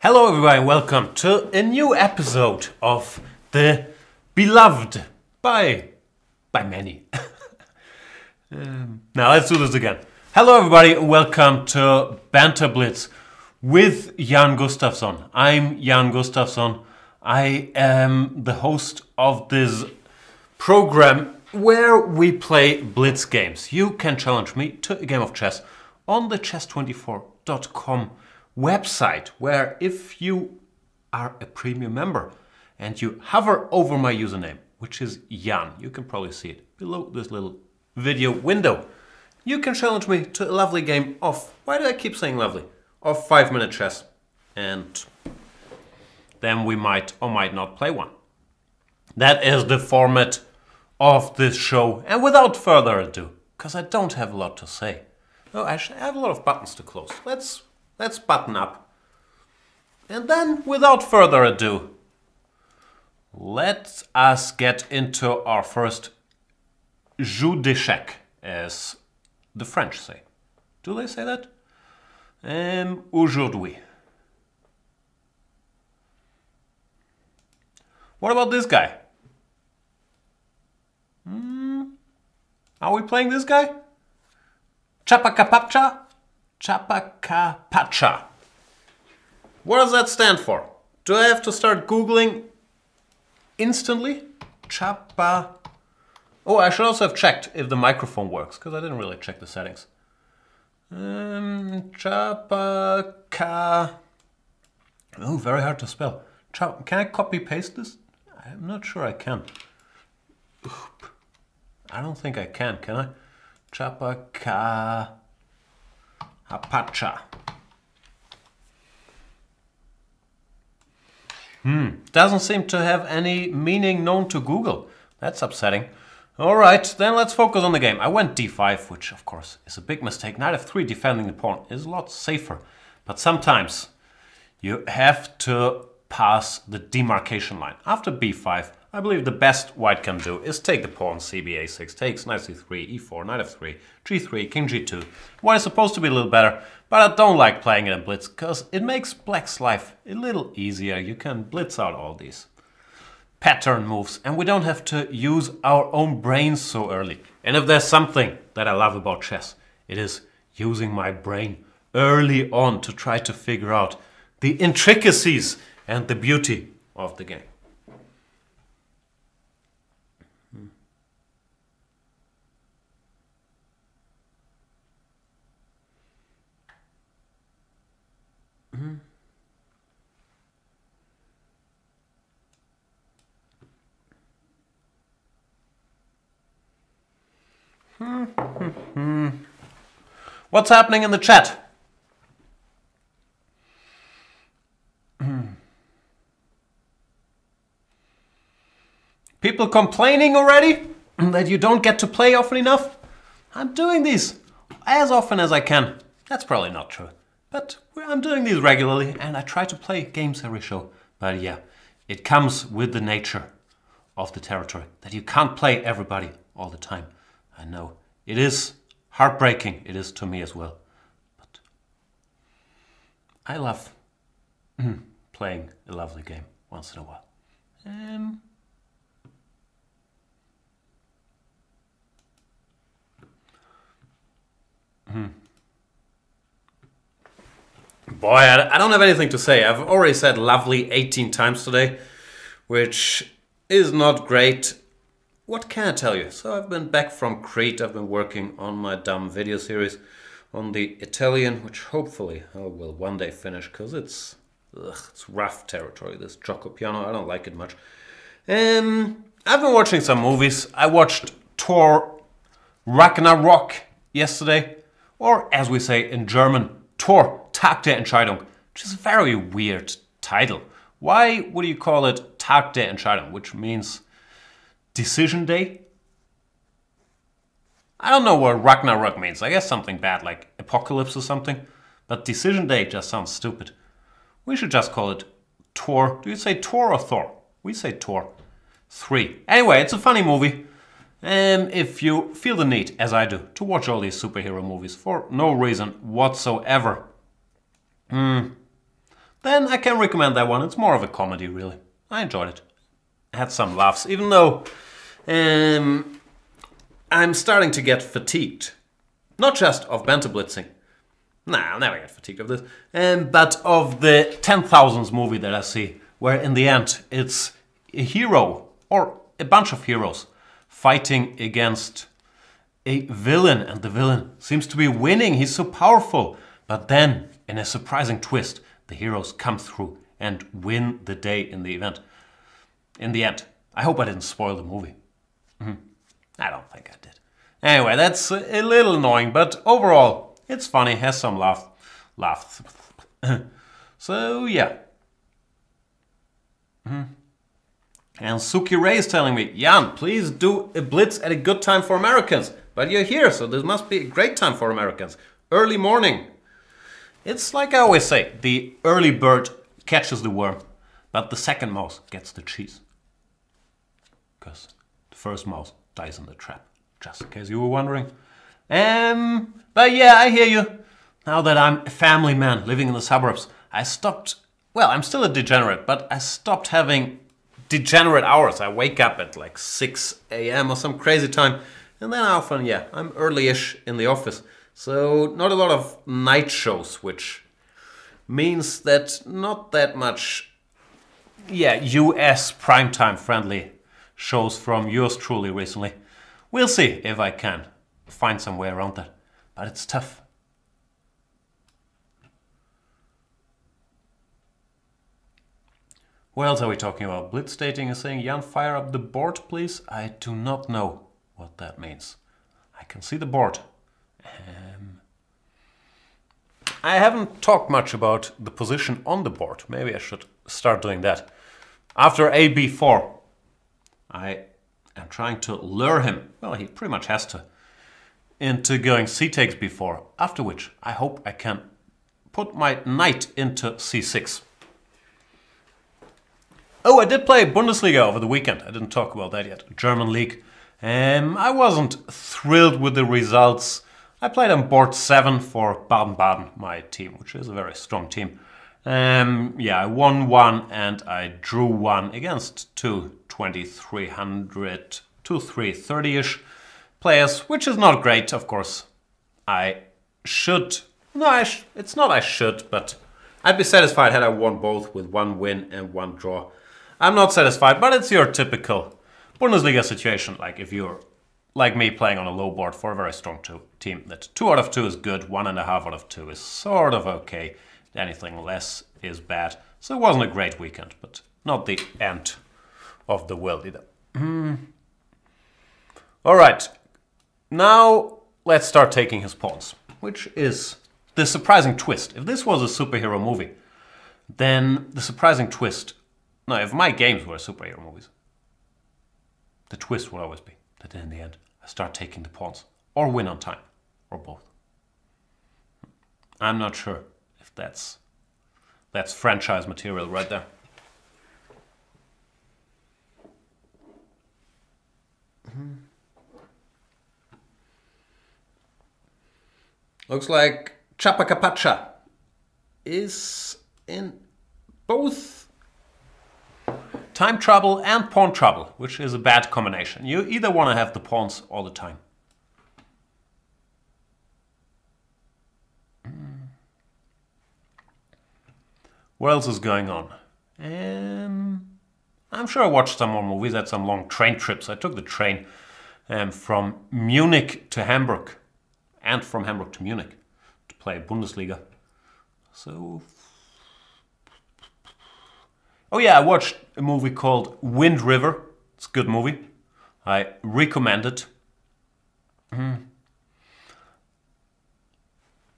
Hello everybody, welcome to a new episode of the Beloved by many. Now let's do this again. Hello everybody, welcome to Banter Blitz with Jan Gustafsson. I'm Jan Gustafsson. I am the host of this program where we play Blitz games. You can challenge me to a game of chess on the chess24.com website, where if you are a premium member and you hover over my username, which is Jan, you can probably see it below this little video window, you can challenge me to a lovely game of, why do I keep saying lovely, of 5-minute chess, and then we might or might not play one. That is the format of this show, and without further ado, because I don't have a lot to say. No, I have a lot of buttons to close. Let's button up. And then, without further ado, let us get into our first jeu d'échecs, as the French say. Do they say that? Aujourd'hui. What about this guy? Are we playing this guy? Chapacapapcha? Chapacapacha. What does that stand for? Do I have to start Googling instantly? Oh, I should also have checked if the microphone works, because I didn't really check the settings. Chapaca. Oh, very hard to spell. Can I copy paste this? I'm not sure I can. I don't think I can I? Chapaca. Apacha. Doesn't seem to have any meaning known to Google. That's upsetting. Alright, then let's focus on the game. I went d5, which of course is a big mistake. Knight f3 defending the pawn is a lot safer. But sometimes you have to pass the demarcation line. After b5, I believe the best white can do is take the pawn, cb6, takes knight c3, e4, knight f3, g3, king g2. White is supposed to be a little better, but I don't like playing it in blitz, because it makes black's life a little easier. You can blitz out all these pattern moves, and we don't have to use our own brains so early. And if there's something that I love about chess, it is using my brain early on to try to figure out the intricacies and the beauty of the game. What's happening in the chat? People complaining already that you don't get to play often enough? I'm doing these as often as I can. That's probably not true. But I'm doing these regularly, and I try to play games every show. But yeah, it comes with the nature of the territory that you can't play everybody all the time. I know. It is heartbreaking. It is to me as well. But I love playing a lovely game once in a while. Boy, I don't have anything to say. I've already said lovely 18 times today, which is not great. What can I tell you? So I've been back from Crete. I've been working on my dumb video series on the Italian, which hopefully I will one day finish, because it's rough territory, this gioco piano. I don't like it much. I've been watching some movies. I watched Thor Ragnarok yesterday, or as we say in German, Thor Tag der Entscheidung, which is a very weird title. Why would you call it Tag der Entscheidung, which means Decision Day? I don't know what Ragnarok means. I guess something bad, like apocalypse or something. But Decision Day just sounds stupid. We should just call it Thor. Do you say Thor or Thor? We say Thor 3. Anyway, it's a funny movie. And if you feel the need, as I do, to watch all these superhero movies for no reason whatsoever, the then I can recommend that one. It's more of a comedy, really. I enjoyed it. I had some laughs, even though I'm starting to get fatigued. Not just of Banter Blitzing. Nah, I'll never get fatigued of this. But of the 10,000s movie that I see, where in the end it's a hero or a bunch of heroes fighting against a villain, and the villain seems to be winning. He's so powerful. But then, in a surprising twist, the heroes come through and win the day in the event. In the end. I hope I didn't spoil the movie. I don't think I did. Anyway, that's a little annoying, but overall, it's funny, has some laughs. So, yeah. And Suki Ray is telling me, Jan, please do a blitz at a good time for Americans. But you're here, so this must be a great time for Americans. Early morning. It's like I always say, the early bird catches the worm, but the second mouse gets the cheese. Because the first mouse dies in the trap, just in case you were wondering. But yeah, I hear you. Now that I'm a family man living in the suburbs, I stopped, well, I'm still a degenerate, but I stopped having degenerate hours. I wake up at like 6 a.m. or some crazy time, and then often, yeah, I'm early-ish in the office. So not a lot of night shows, which means that not that much, US primetime friendly shows from yours truly recently. We'll see if I can find some way around that, but it's tough. What else are we talking about? Blitz dating is saying, Jan, fire up the board, please. I do not know what that means. I can see the board. I haven't talked much about the position on the board. Maybe I should start doing that. After AB4, I am trying to lure him, well, he pretty much has to, into going C takes B4, after which I hope I can put my knight into C6. Oh, I did play Bundesliga over the weekend. I didn't talk about that yet. German league. I wasn't thrilled with the results. I played on board 7 for Baden-Baden, my team, which is a very strong team. I won 1 and I drew 1 against two 2300, 330-ish players, which is not great, of course. It's not I should, but I'd be satisfied had I won both with 1 win and 1 draw. I'm not satisfied, but it's your typical Bundesliga situation, like if you're like me playing on a low board for a very strong team, that 2 out of 2 is good, 1.5 out of 2 is sort of okay, anything less is bad. So it wasn't a great weekend, but not the end of the world either. Alright, now let's start taking his pawns, which is the surprising twist. If this was a superhero movie, then the surprising twist, no, if my games were superhero movies, the twist would always be that in the end I start taking the pawns or win on time or both. I'm not sure if that's franchise material right there. Looks like Chapacapacha is in both time trouble and pawn trouble, which is a bad combination. You either want to have the pawns all the time. What else is going on? I'm sure I watched some more movies, had some long train trips. I took the train from Munich to Hamburg and from Hamburg to Munich to play Bundesliga. So... Oh yeah, I watched a movie called Wind River. It's a good movie. I recommend it.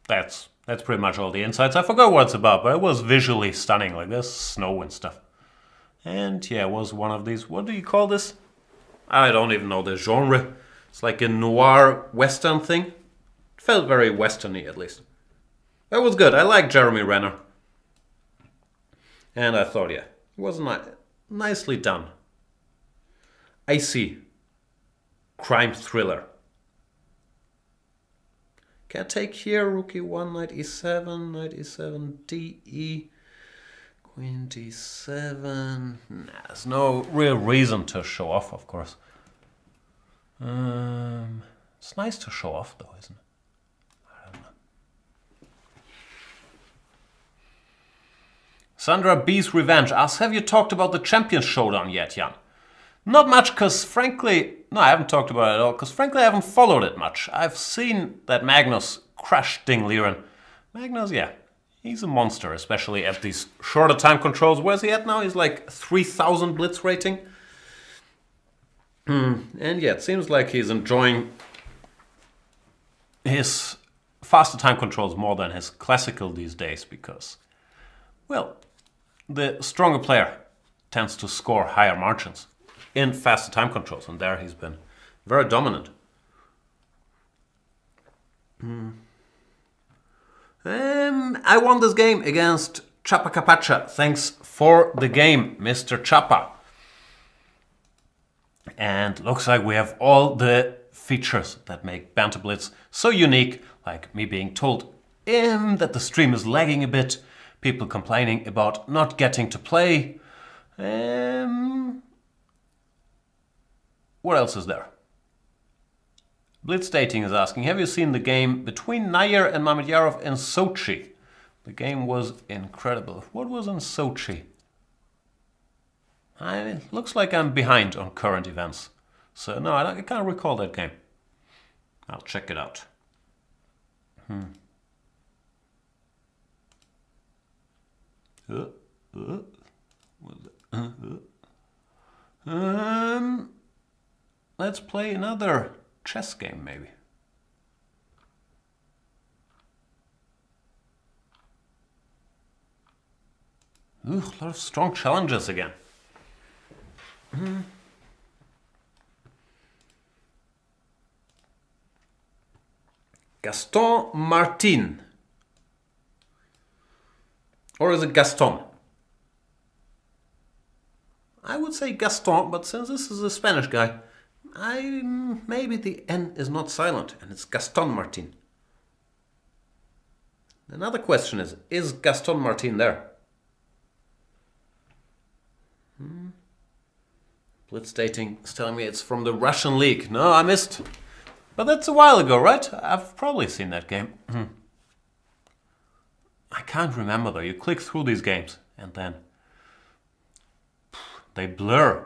That's pretty much all the insights. I forgot what it's about, but it was visually stunning. Like there's snow and stuff. And yeah, it was one of these. What do you call this? I don't even know the genre. It's like a noir western thing. It felt very westerny at least. It was good. I like Jeremy Renner. And I thought, yeah, it was nicely done. Icy crime thriller. Can't take here, rookie 1, knight e7, knight e7, d, e. 27. Nah, there's no real reason to show off, of course. It's nice to show off, though, isn't it? I don't know. Sandra B's Revenge asks, have you talked about the Champions Showdown yet, Jan? Not much, because frankly... No, I haven't talked about it at all, because frankly I haven't followed it much. I've seen that Magnus crushed Ding Liren. Magnus, yeah, he's a monster, especially at these shorter time controls. Where's he at now? He's like 3,000 blitz rating. And yeah, it seems like he's enjoying his faster time controls more than his classical these days because, well, the stronger player tends to score higher margins in faster time controls, and there he's been very dominant. I won this game against Chapa Capacha. Thanks for the game, Mr. Chapa. And looks like we have all the features that make Banter Blitz so unique, like me being told that the stream is lagging a bit, people complaining about not getting to play. What else is there? Blitz Dating is asking, have you seen the game between Nair and Mamedyarov in Sochi? The game was incredible. What was in Sochi? It looks like I'm behind on current events. So no, I can't recall that game. I'll check it out. Let's play another chess game, maybe. A lot of strong challenges again. Gaston Martin. Or is it Gaston? I would say Gaston, but since this is a Spanish guy, maybe the N is not silent and it's Gaston Martin. Another question is Gaston Martin there? Blitz Dating is telling me it's from the Russian league. No, I missed. But that's a while ago, right? I've probably seen that game. I can't remember though. You click through these games and then they blur.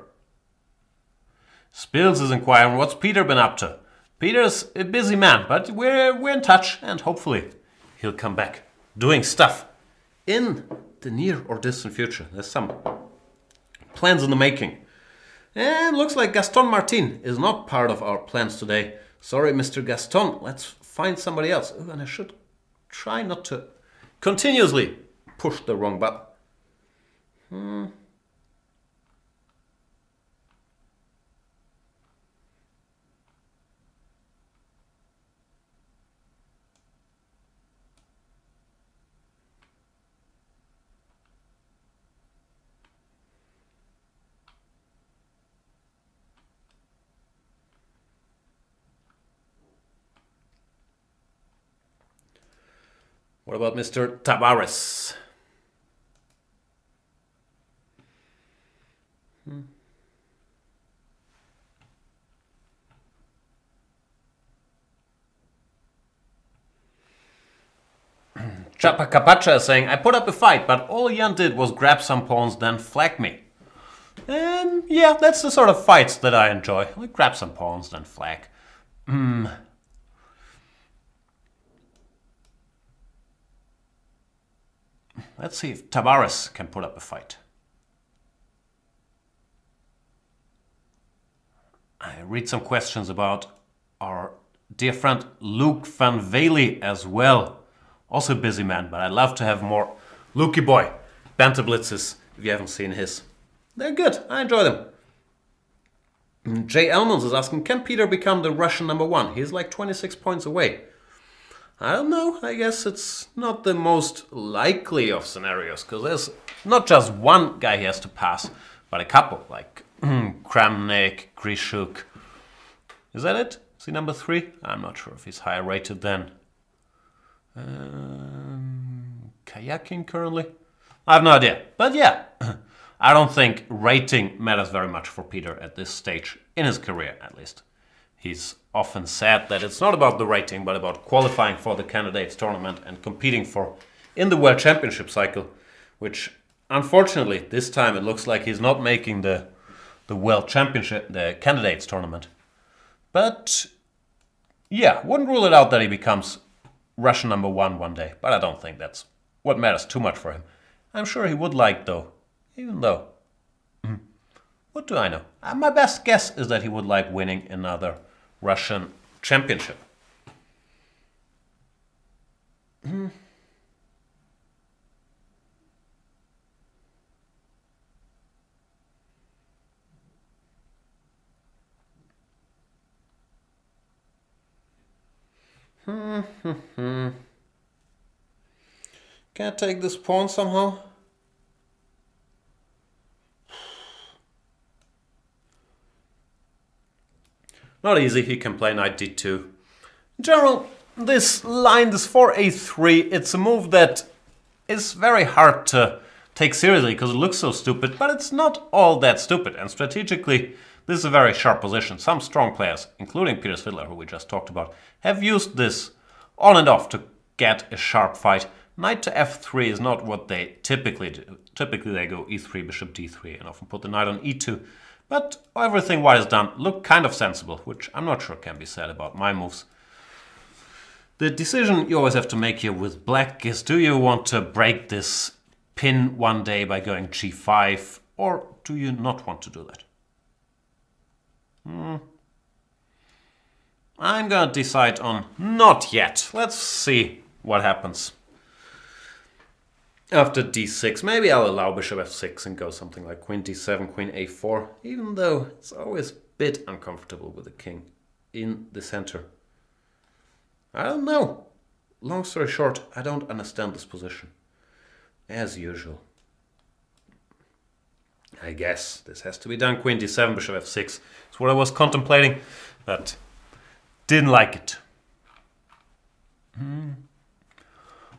Spills is inquiring, what's Peter been up to? Peter's a busy man, but we're in touch and hopefully he'll come back doing stuff in the near or distant future. There's some plans in the making. And looks like Gaston Martin is not part of our plans today. Sorry, Mr. Gaston. Let's find somebody else. Ooh, and I should try not to continuously push the wrong button. What about Mr. Tavares? Chapa Capacha is saying, I put up a fight, but all Jan did was grab some pawns, then flag me. And yeah, that's the sort of fights that I enjoy. We grab some pawns, then flag. Let's see if Tavares can put up a fight. I read some questions about our dear friend Luke Van Vely as well. Also a busy man, but I'd love to have more Lukey boy Banter Blitzes if you haven't seen his. They're good. I enjoy them. Jay Elmons is asking, can Peter become the Russian #1? He's like 26 points away. I don't know. I guess it's not the most likely of scenarios, because there's not just one guy he has to pass, but a couple, like Kramnik, Grishuk. Is that it? Is he number 3? I'm not sure if he's higher rated than Kayakin currently. I have no idea. But yeah, I don't think rating matters very much for Peter at this stage, in his career at least. He's often said that it's not about the rating, but about qualifying for the candidates tournament and competing for in the World Championship cycle, which unfortunately this time it looks like he's not making the World Championship, the candidates tournament. But yeah, wouldn't rule it out that he becomes Russian number one day, but I don't think that's what matters too much for him. I'm sure he would like though, even though, what do I know? My best guess is that he would like winning another Russian championship. Can I take this pawn somehow? Not easy, he can play knight d2. In general, this line, this 4a3, it's a move that is very hard to take seriously because it looks so stupid, but it's not all that stupid, and strategically this is a very sharp position. Some strong players, including Peter Svidler, who we just talked about, have used this on and off to get a sharp fight. Knight to f3 is not what they typically do. Typically they go e3, bishop d3, and often put the knight on e2. But everything White has done looked kind of sensible, which I'm not sure can be said about my moves. The decision you always have to make here with Black is, do you want to break this pin one day by going g5, or do you not want to do that? I'm gonna decide on not yet. Let's see what happens. After d6, maybe I'll allow bishop f6 and go something like queen d7, queen a4, even though it's always a bit uncomfortable with the king in the center. I don't know. Long story short, I don't understand this position. As usual. I guess this has to be done. Queen d7, bishop f6. It's what I was contemplating, but didn't like it.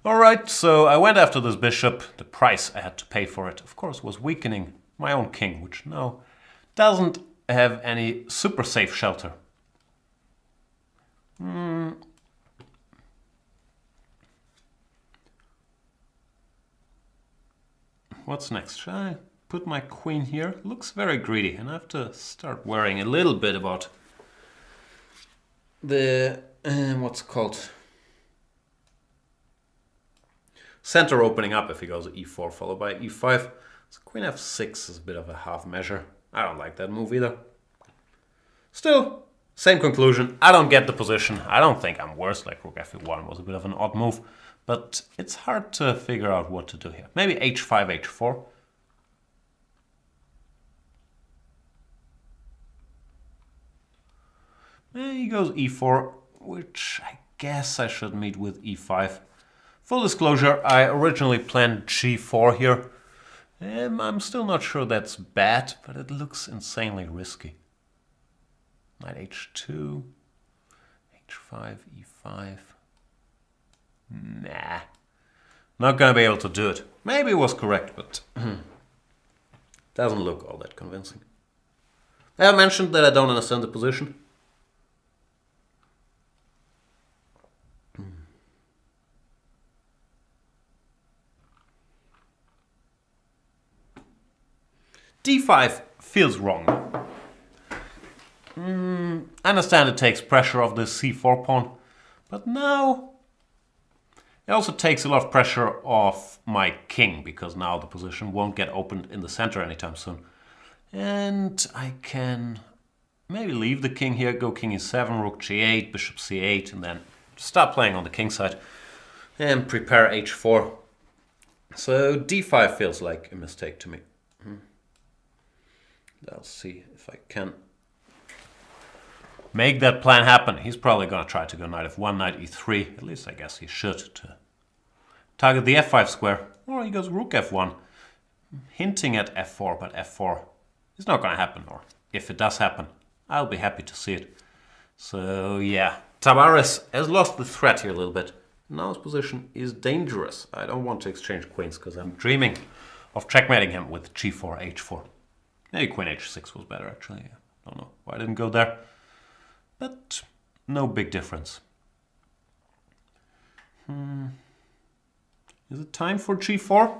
Alright, so I went after this bishop. The price I had to pay for it, of course, was weakening my own king, which now doesn't have any super safe shelter. What's next? Should I put my queen here? Looks very greedy, and I have to start worrying a little bit about the, what's it called? Center opening up if he goes e4 followed by e5. So queen f6 is a bit of a half measure. I don't like that move either. Still, same conclusion. I don't get the position. I don't think I'm worse, like rook f1 was a bit of an odd move. But it's hard to figure out what to do here. Maybe h5, h4. He goes e4, which I guess I should meet with e5. Full disclosure, I originally planned g4 here. I'm still not sure that's bad, but it looks insanely risky. Knight h2, h5, e5. Nah, not gonna be able to do it. Maybe it was correct, but doesn't look all that convincing. I have mentioned that I don't understand the position. d5 feels wrong. I understand it takes pressure off this c4 pawn, but now it also takes a lot of pressure off my king, because now the position won't get opened in the center anytime soon. And I can maybe leave the king here, go king e7, rook g8, bishop c8, and then start playing on the king side and prepare h4. So d5 feels like a mistake to me. I'll see if I can make that plan happen. He's probably going to try to go knight f1, knight e3. At least I guess he should, to target the f5 square. Or he goes rook f1, hinting at f4, but f4 is not going to happen. Or if it does happen, I'll be happy to see it. So yeah, Tavares has lost the threat here a little bit. Now's position is dangerous. I don't want to exchange queens because I'm dreaming of checkmating him with g4, h4. Maybe queen h6 was better actually. I don't know why I didn't go there. But no big difference. Is it time for g4?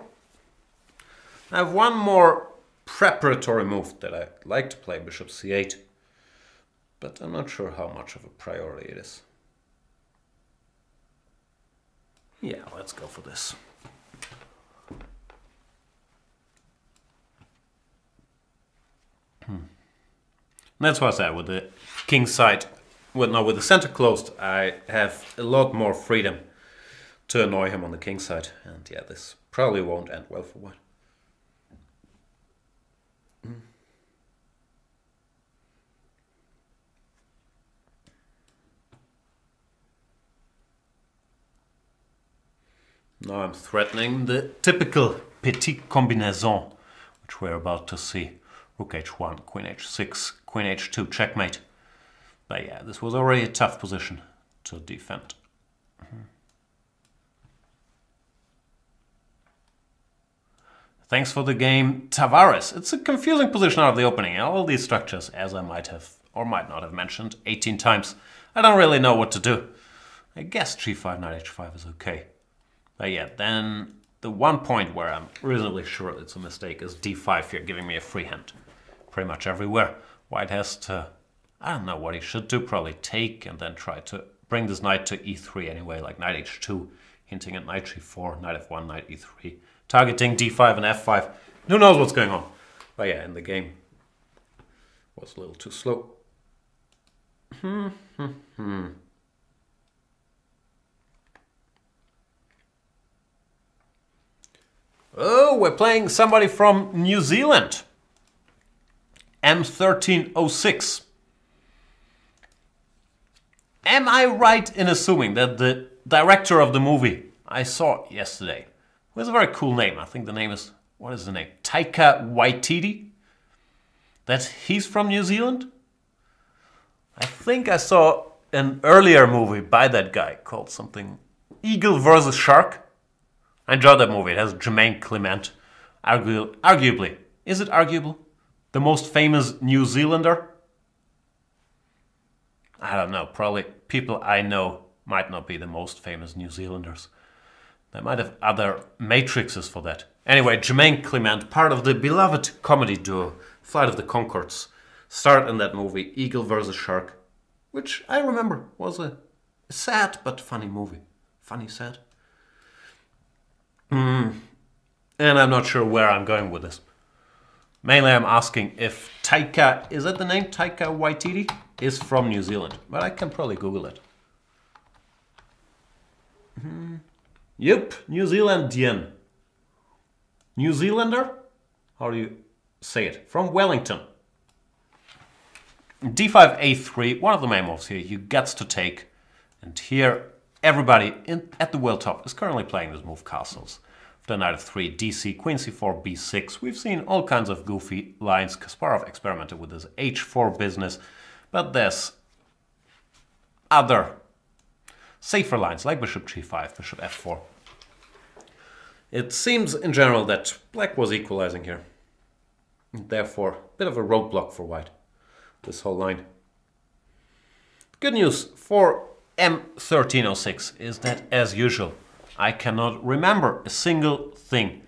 I have one more preparatory move that I'd like to play, bishop c8. But I'm not sure how much of a priority it is. Yeah, let's go for this. That's what I said, with the king side, with the center closed, I have a lot more freedom to annoy him on the king side. And yeah, this probably won't end well for white. Now I'm threatening the typical petite combinaison, which we're about to see. Rook h1, queen h6, queen h2, checkmate. But yeah, this was already a tough position to defend. Thanks for the game, Tavares. It's a confusing position out of the opening. All these structures, as I might have or might not have mentioned 18 times, I don't really know what to do. I guess g5, knight h5 is okay. But yeah, then the one point where I'm reasonably sure it's a mistake is d5 here, giving me a free hand. Pretty much everywhere. White has to, I don't know what he should do, probably take and then try to bring this knight to e3 anyway, like knight h2, hinting at knight g4, knight f1, knight e3, targeting d5 and f5. Who knows what's going on? But yeah, in the game, was a little too slow. Oh, we're playing somebody from New Zealand. M1306. Am I right in assuming that the director of the movie I saw yesterday, who has a very cool name, I think the name is, what is the name? Taika Waititi? That he's from New Zealand? I think I saw an earlier movie by that guy called something Eagle versus Shark. I enjoyed that movie. It has Jermaine Clement. Arguably, is it arguable? The most famous New Zealander? I don't know. Probably people I know might not be the most famous New Zealanders. They might have other matrices for that. Anyway, Jermaine Clement, part of the beloved comedy duo Flight of the Conchords, starred in that movie Eagle vs. Shark, which I remember was a sad but funny movie. Funny, sad. And I'm not sure where I'm going with this. Mainly I'm asking if Taika, is that the name? Taika Waititi is from New Zealand. But I can probably Google it. Yep, New Zealandian. New Zealander? How do you say it? From Wellington. D5, A3, one of the main moves here. You got to take. And here, everybody at the world top is currently playing this move, castles. After knight f3, DC, queen c4, b6. We've seen all kinds of goofy lines. Kasparov experimented with this h4 business. But there's other safer lines, like bishop g5, bishop f4. It seems in general that black was equalizing here. Therefore, a bit of a roadblock for white, this whole line. Good news for M1306 is that, as usual, I cannot remember a single thing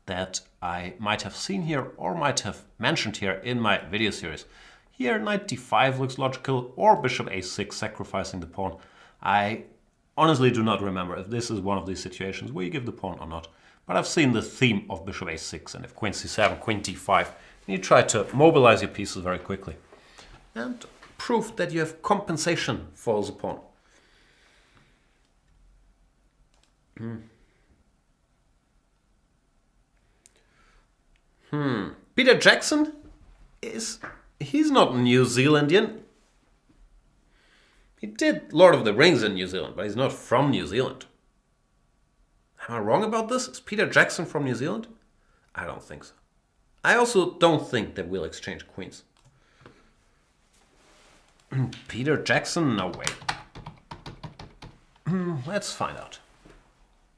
that I might have seen here or might have mentioned here in my video series. Here, knight d5 looks logical, or bishop a6, sacrificing the pawn. I honestly do not remember if this is one of these situations where you give the pawn or not. But I've seen the theme of bishop a6, and if queen c7, queen d5, you try to mobilize your pieces very quickly. And proof that you have compensation for the pawn. Peter Jackson he's not New Zealandian. He did Lord of the Rings in New Zealand, but he's not from New Zealand. Am I wrong about this? Is Peter Jackson from New Zealand? I don't think so. I also don't think that we'll exchange queens. Peter Jackson? No way. Let's find out.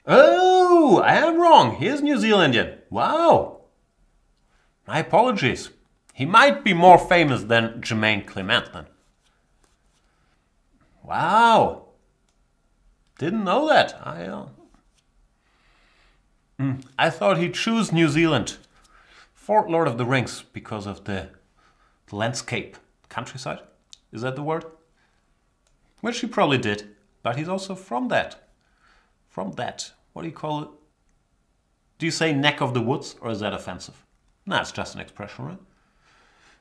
Oh, I am wrong. He is New Zealandian. Wow. My apologies. He might be more famous than Jermaine Clement then. Wow. Didn't know that. I thought he'd choose New Zealand for Lord of the Rings because of the landscape. Countryside? Is that the word? Which he probably did. But he's also from that. From that. What do you call it? Do you say neck of the woods or is that offensive? No, it's just an expression, right?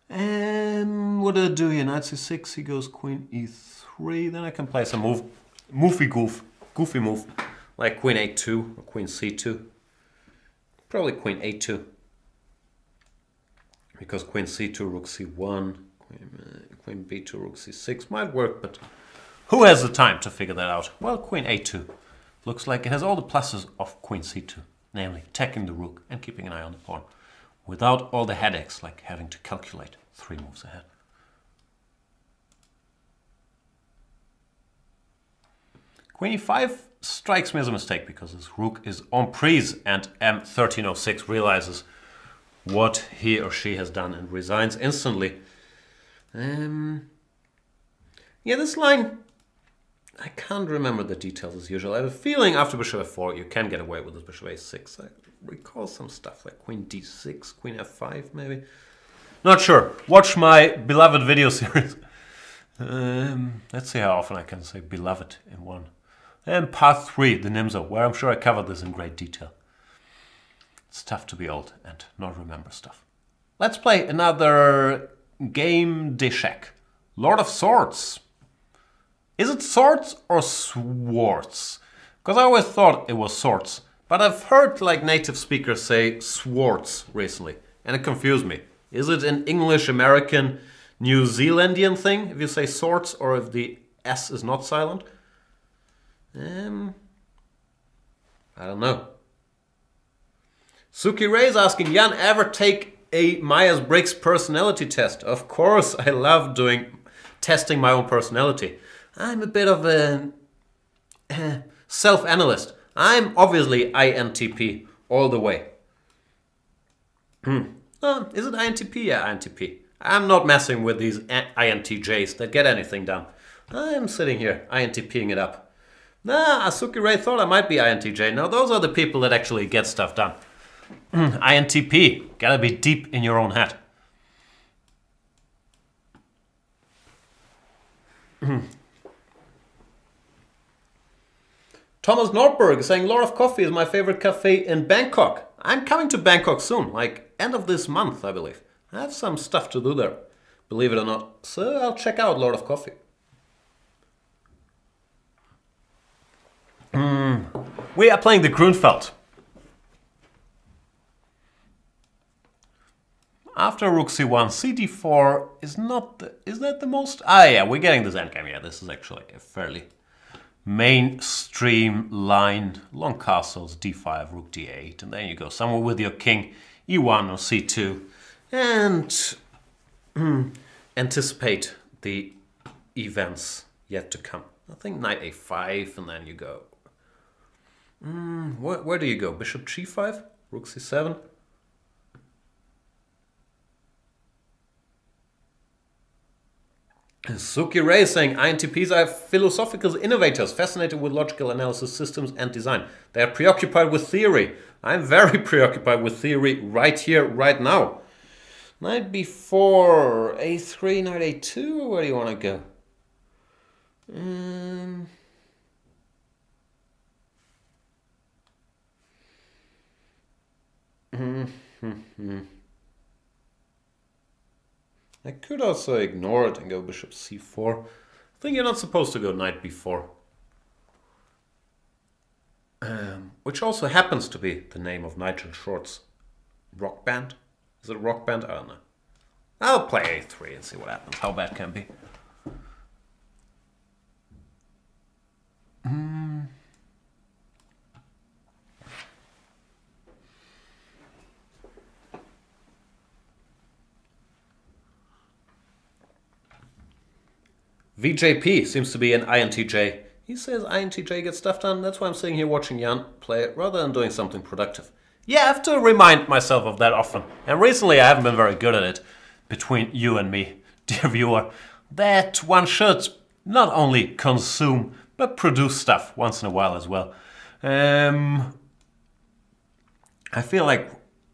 And what do I do here? Knight c6, he goes queen e3. Then I can play some goofy move. Like queen a2 or queen c2. Probably queen a2. Because queen c2, rook c1, queen b2, rook c6 might work, but who has the time to figure that out? Well, queen a2. Looks like it has all the pluses of queen c2. Namely, attacking the rook and keeping an eye on the pawn. Without all the headaches, like having to calculate 3 moves ahead. Queen e5 strikes me as a mistake because his rook is en prise and m1306 realizes what he or she has done and resigns instantly. Yeah, this line, I can't remember the details as usual. I have a feeling after bishop f4 you can get away with this bishop a6. I recall some stuff like queen d6, queen f5 maybe. Not sure. Watch my beloved video series. Let's see how often I can say beloved in one. And part 3, the Nimzo, where I'm sure I covered this in great detail. It's tough to be old and not remember stuff. Let's play another game d'échecs. Lord of Swords. Is it swords or swords? Because I always thought it was swords. But I've heard like native speakers say swords recently. And it confused me. Is it an English, American, New Zealandian thing if you say swords or if the S is not silent? I don't know. Suki Ray is asking, Jan, ever take a Myers-Briggs personality test? Of course, I love testing my own personality. I'm a bit of a self-analyst. I'm obviously INTP all the way. Is it INTP? Yeah, INTP. I'm not messing with these INTJs that get anything done. I'm sitting here INTPing it up. Nah, Suki Ray thought I might be INTJ. Now those are the people that actually get stuff done. INTP, gotta be deep in your own head. Thomas Nordberg is saying, Lord of Coffee is my favorite cafe in Bangkok. I'm coming to Bangkok soon, like end of this month, I believe. I have some stuff to do there, believe it or not. So I'll check out Lord of Coffee. We are playing the Grunfeld. After rook c1, cd4 is not is that the most? Ah yeah, we're getting this endgame. Yeah, this is actually a fairly mainstream line. Long castles, d5, rook d8, and then you go somewhere with your king, e1 or c2, and anticipate the events yet to come. I think knight a5, and then you go. Where do you go? Bishop g5, rook c7. Suki Ray saying INTPs are philosophical innovators, fascinated with logical analysis systems and design. They are preoccupied with theory. I'm very preoccupied with theory right here, right now. Knight b4, a3, knight a2, where do you want to go? I could also ignore it and go bishop c4. I think you're not supposed to go knight b4. Which also happens to be the name of Nigel Short's rock band. Is it a rock band? I don't know. I'll play a3 and see what happens, how bad can be. VJP seems to be an INTJ He says INTJ gets stuff done. That's why I'm sitting here watching Jan play rather than doing something productive. Yeah, I have to remind myself of that often. And recently I haven't been very good at it. Between you and me, dear viewer, that one should not only consume, but produce stuff once in a while as well. I feel like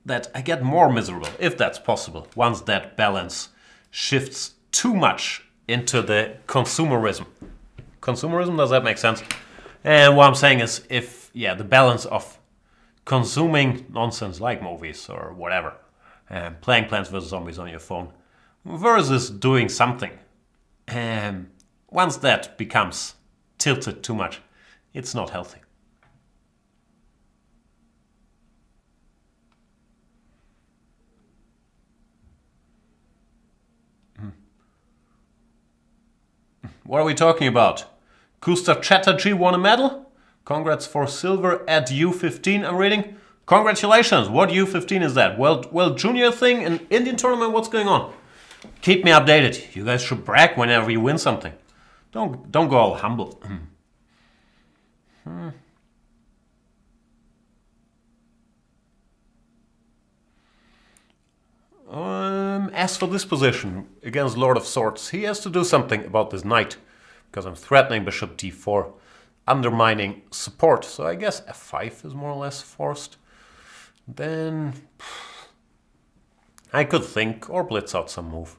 that I get more miserable, if that's possible, once that balance shifts too much into the consumerism. Consumerism, does that make sense? And what I'm saying is, if, the balance of consuming nonsense like movies or whatever, playing Plants vs. Zombies on your phone, versus doing something, once that becomes tilted too much, it's not healthy. What are we talking about? Gustav Chatterjee won a medal? Congrats for silver at U15, I'm reading. Congratulations, what U15 is that? Well, junior thing, an Indian tournament, what's going on? Keep me updated. You guys should brag whenever you win something. Don't go all humble. As for this position against Lord of Swords, he has to do something about this knight, because I'm threatening bishop d4, undermining support. So I guess f5 is more or less forced. Then I could think or blitz out some move,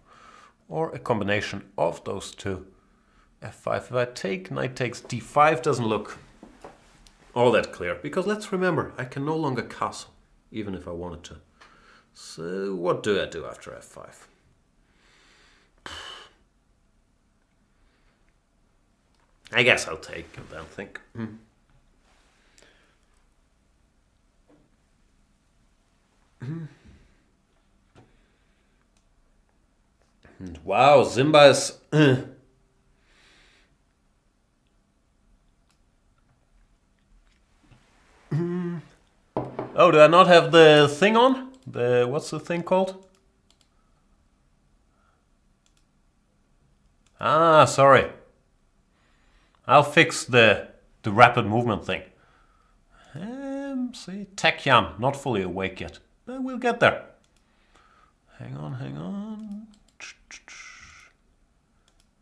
or a combination of those two. f5, if I take, knight takes d5, doesn't look all that clear, because let's remember, I can no longer castle, even if I wanted to. So what do I do after f5? I guess I'll take and then think. Wow, Zimba is... Oh, do I not have the thing on? What's the thing called? Ah, sorry. I'll fix the rapid movement thing. See, Tech Jan, not fully awake yet. But we'll get there. Hang on.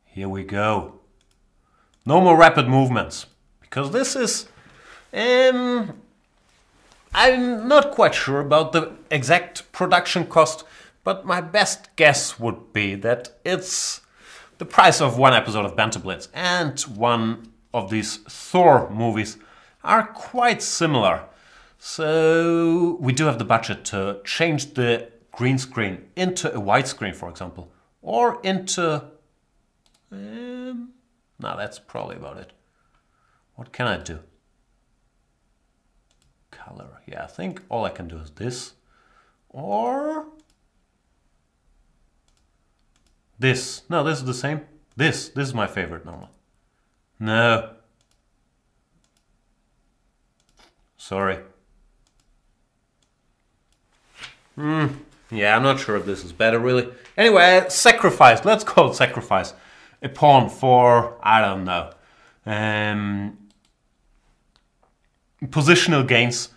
Here we go. No more rapid movements. Because this is... I'm not quite sure about the exact production cost, but my best guess would be that it's the price of one episode of Banter Blitz and one of these Thor movies are quite similar. So we do have the budget to change the green screen into a white screen, for example, or into... no, that's probably about it. What can I do? Color. Yeah, I think all I can do is this. Or this. No, this is the same. This is my favorite normal. No. Sorry. Yeah, I'm not sure if this is better really. Anyway, sacrifice. Let's call it sacrifice. A pawn for, I don't know. Positional gains.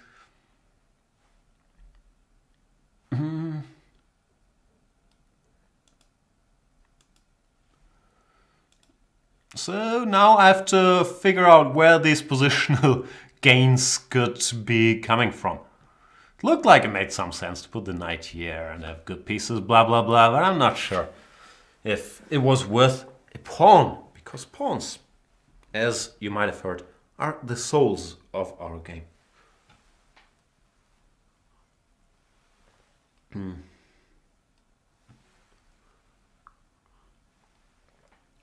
So now I have to figure out where these positional gains could be coming from. It looked like it made some sense to put the knight here and have good pieces, blah blah blah, but I'm not sure if it was worth a pawn, because pawns, as you might have heard, are the souls of our game.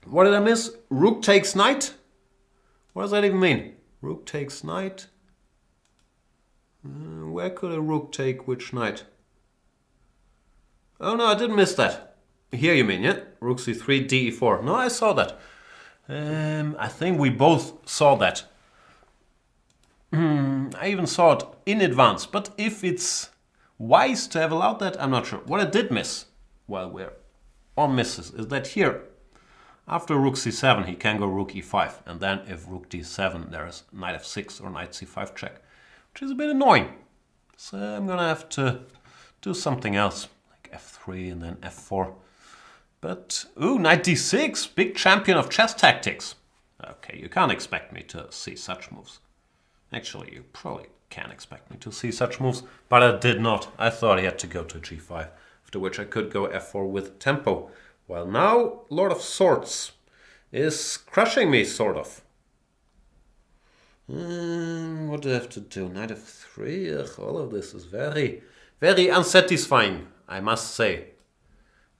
What did I miss? Rook takes knight? What does that even mean? Rook takes knight? Where could a rook take which knight? Oh no, I didn't miss that. Here you mean, yeah? Rook c3, d4. No, I saw that. I think we both saw that. I even saw it in advance, but if it's wise to have allowed that, I'm not sure. What I did miss while we're on misses is that here After rook c7, he can go rook e5, and then if rook d7, there is knight f6 or knight c5 check, which is a bit annoying. So I'm gonna have to do something else, like f3 and then f4. But, ooh, knight d6, big champion of chess tactics. Okay, you can't expect me to see such moves. Actually, you probably can't expect me to see such moves, but I did not. I thought he had to go to g5, after which I could go f4 with tempo. Well, now Lord of Swords is crushing me, sort of. What do I have to do? Knight f3? Ugh, all of this is very, very unsatisfying, I must say.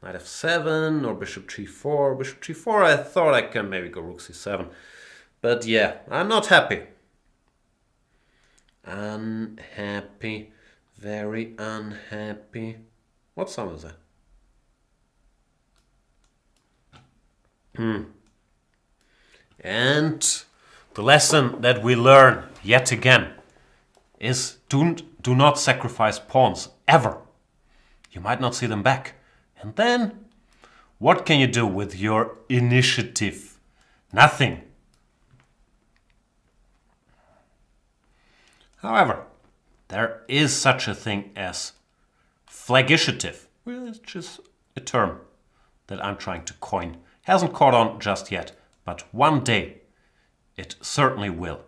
Knight f7 or bishop g4. Bishop g4, I thought I can maybe go rook c7. But yeah, I'm not happy. Unhappy. Very unhappy. What song is that? And the lesson that we learn yet again is do not sacrifice pawns, ever. You might not see them back. And then, what can you do with your initiative? Nothing. However, there is such a thing as flagitiative, which is a term that I'm trying to coin. Hasn't caught on just yet, but one day it certainly will.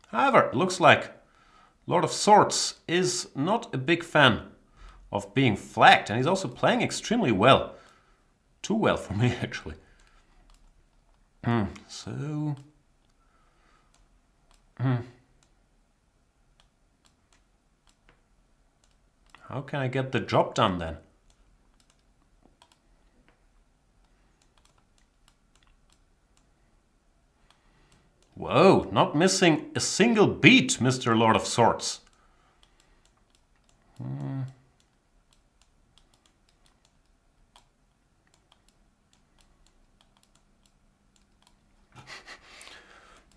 However, it looks like Lord of Swords is not a big fan of being flagged, and he's also playing extremely well. Too well for me, actually. So... How can I get the job done then? Whoa, not missing a single beat, Mr. Lord of Swords.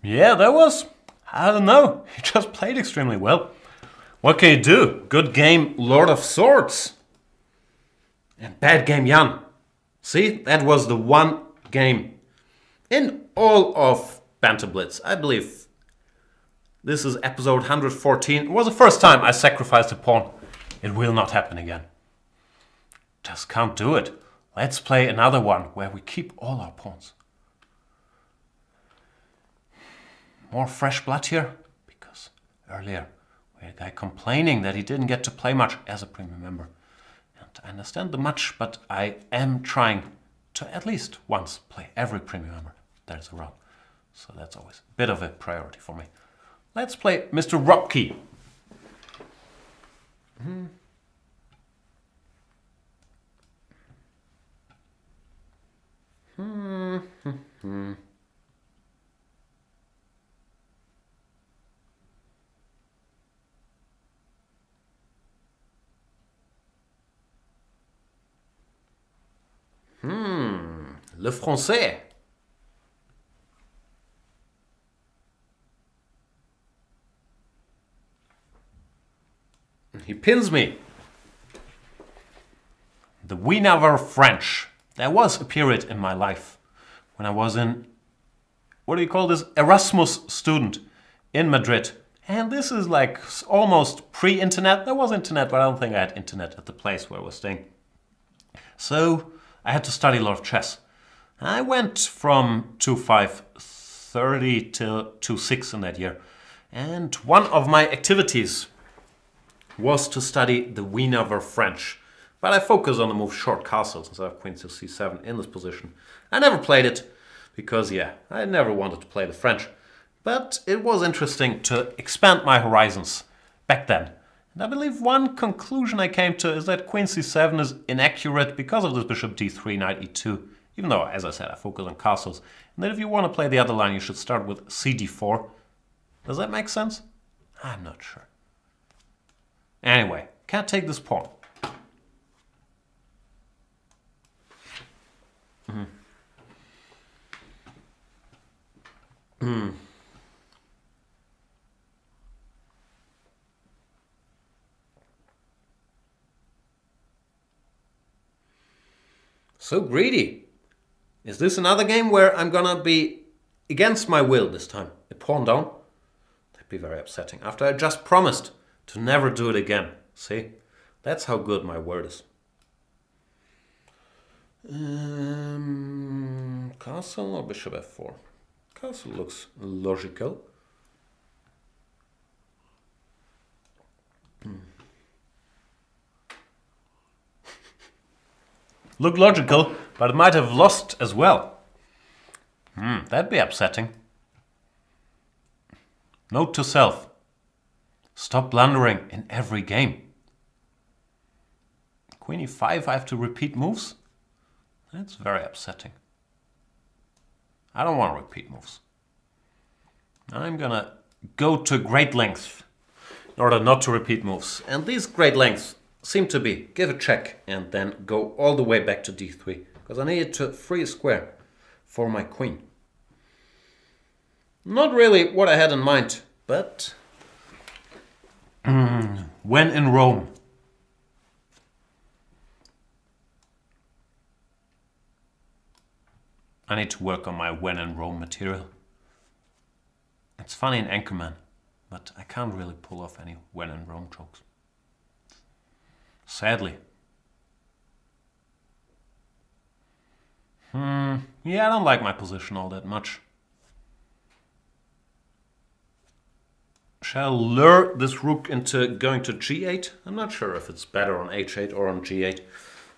Yeah, that was, I don't know, he just played extremely well. What can you do? Good game, Lord of Swords. And bad game, Jan. See, that was the one game in all of Banter Blitz. I believe this is episode 114. It was the first time I sacrificed a pawn. It will not happen again. Just can't do it. Let's play another one where we keep all our pawns. More fresh blood here, because earlier we had a guy complaining that he didn't get to play much as a premium member. And I understand the much, but I am trying to at least once play every premium member that is around. So that's always a bit of a priority for me. Let's play Mr. Robke. Le français. He pins me. The We Never French. There was a period in my life when I was in, what do you call this, Erasmus student in Madrid. And this is like almost pre-internet. There was internet, but I don't think I had internet at the place where I was staying. So I had to study a lot of chess. I went from 2530 till 26 in that year. And one of my activities was to study the Wiener French. But I focus on the move short castle since I have queen to c7 in this position. I never played it because, yeah, I never wanted to play the French. But it was interesting to expand my horizons back then. And I believe one conclusion I came to is that queen c7 is inaccurate because of this bishop d3, knight e2. Even though, as I said, I focus on castles. And that if you want to play the other line, you should start with cd4. Does that make sense? I'm not sure. Anyway, can't take this pawn. So greedy. Is this another game where I'm gonna be against my will this time? A pawn down? That'd be very upsetting. After I just promised to never do it again. See? That's how good my word is. Castle or bishop f4? Castle looks logical. Look logical, but it might have lost as well. That'd be upsetting. Note to self. Stop blundering in every game. Queen e5, I have to repeat moves? That's very upsetting. I don't want to repeat moves. I'm gonna go to great length in order not to repeat moves. And these great lengths seem to be give a check and then go all the way back to d3. Because I needed to free a square for my queen. Not really what I had in mind, but when in Rome. I need to work on my when in Rome material. It's funny in Anchorman, but I can't really pull off any when in Rome jokes. Sadly. Yeah, I don't like my position all that much. Shall lure this rook into going to g8? I'm not sure if it's better on h8 or on g8,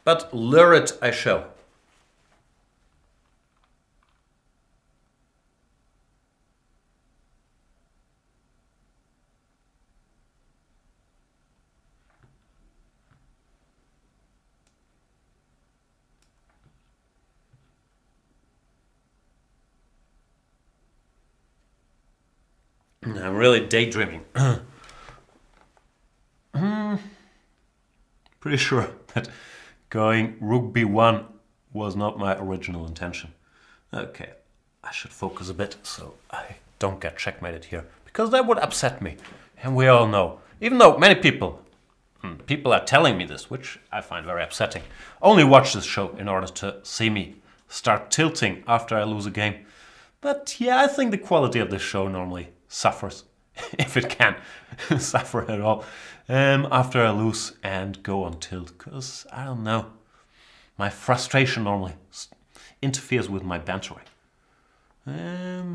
but lure it I shall. I'm really daydreaming. Pretty sure that going rook b1 was not my original intention. Okay, I should focus a bit so I don't get checkmated here, because that would upset me. And we all know, even though many people are telling me this, which I find very upsetting, only watch this show in order to see me start tilting after I lose a game. But yeah, I think the quality of this show normally suffers, if it can suffer at all, after I lose and go on tilt, because I don't know, my frustration normally interferes with my bantering.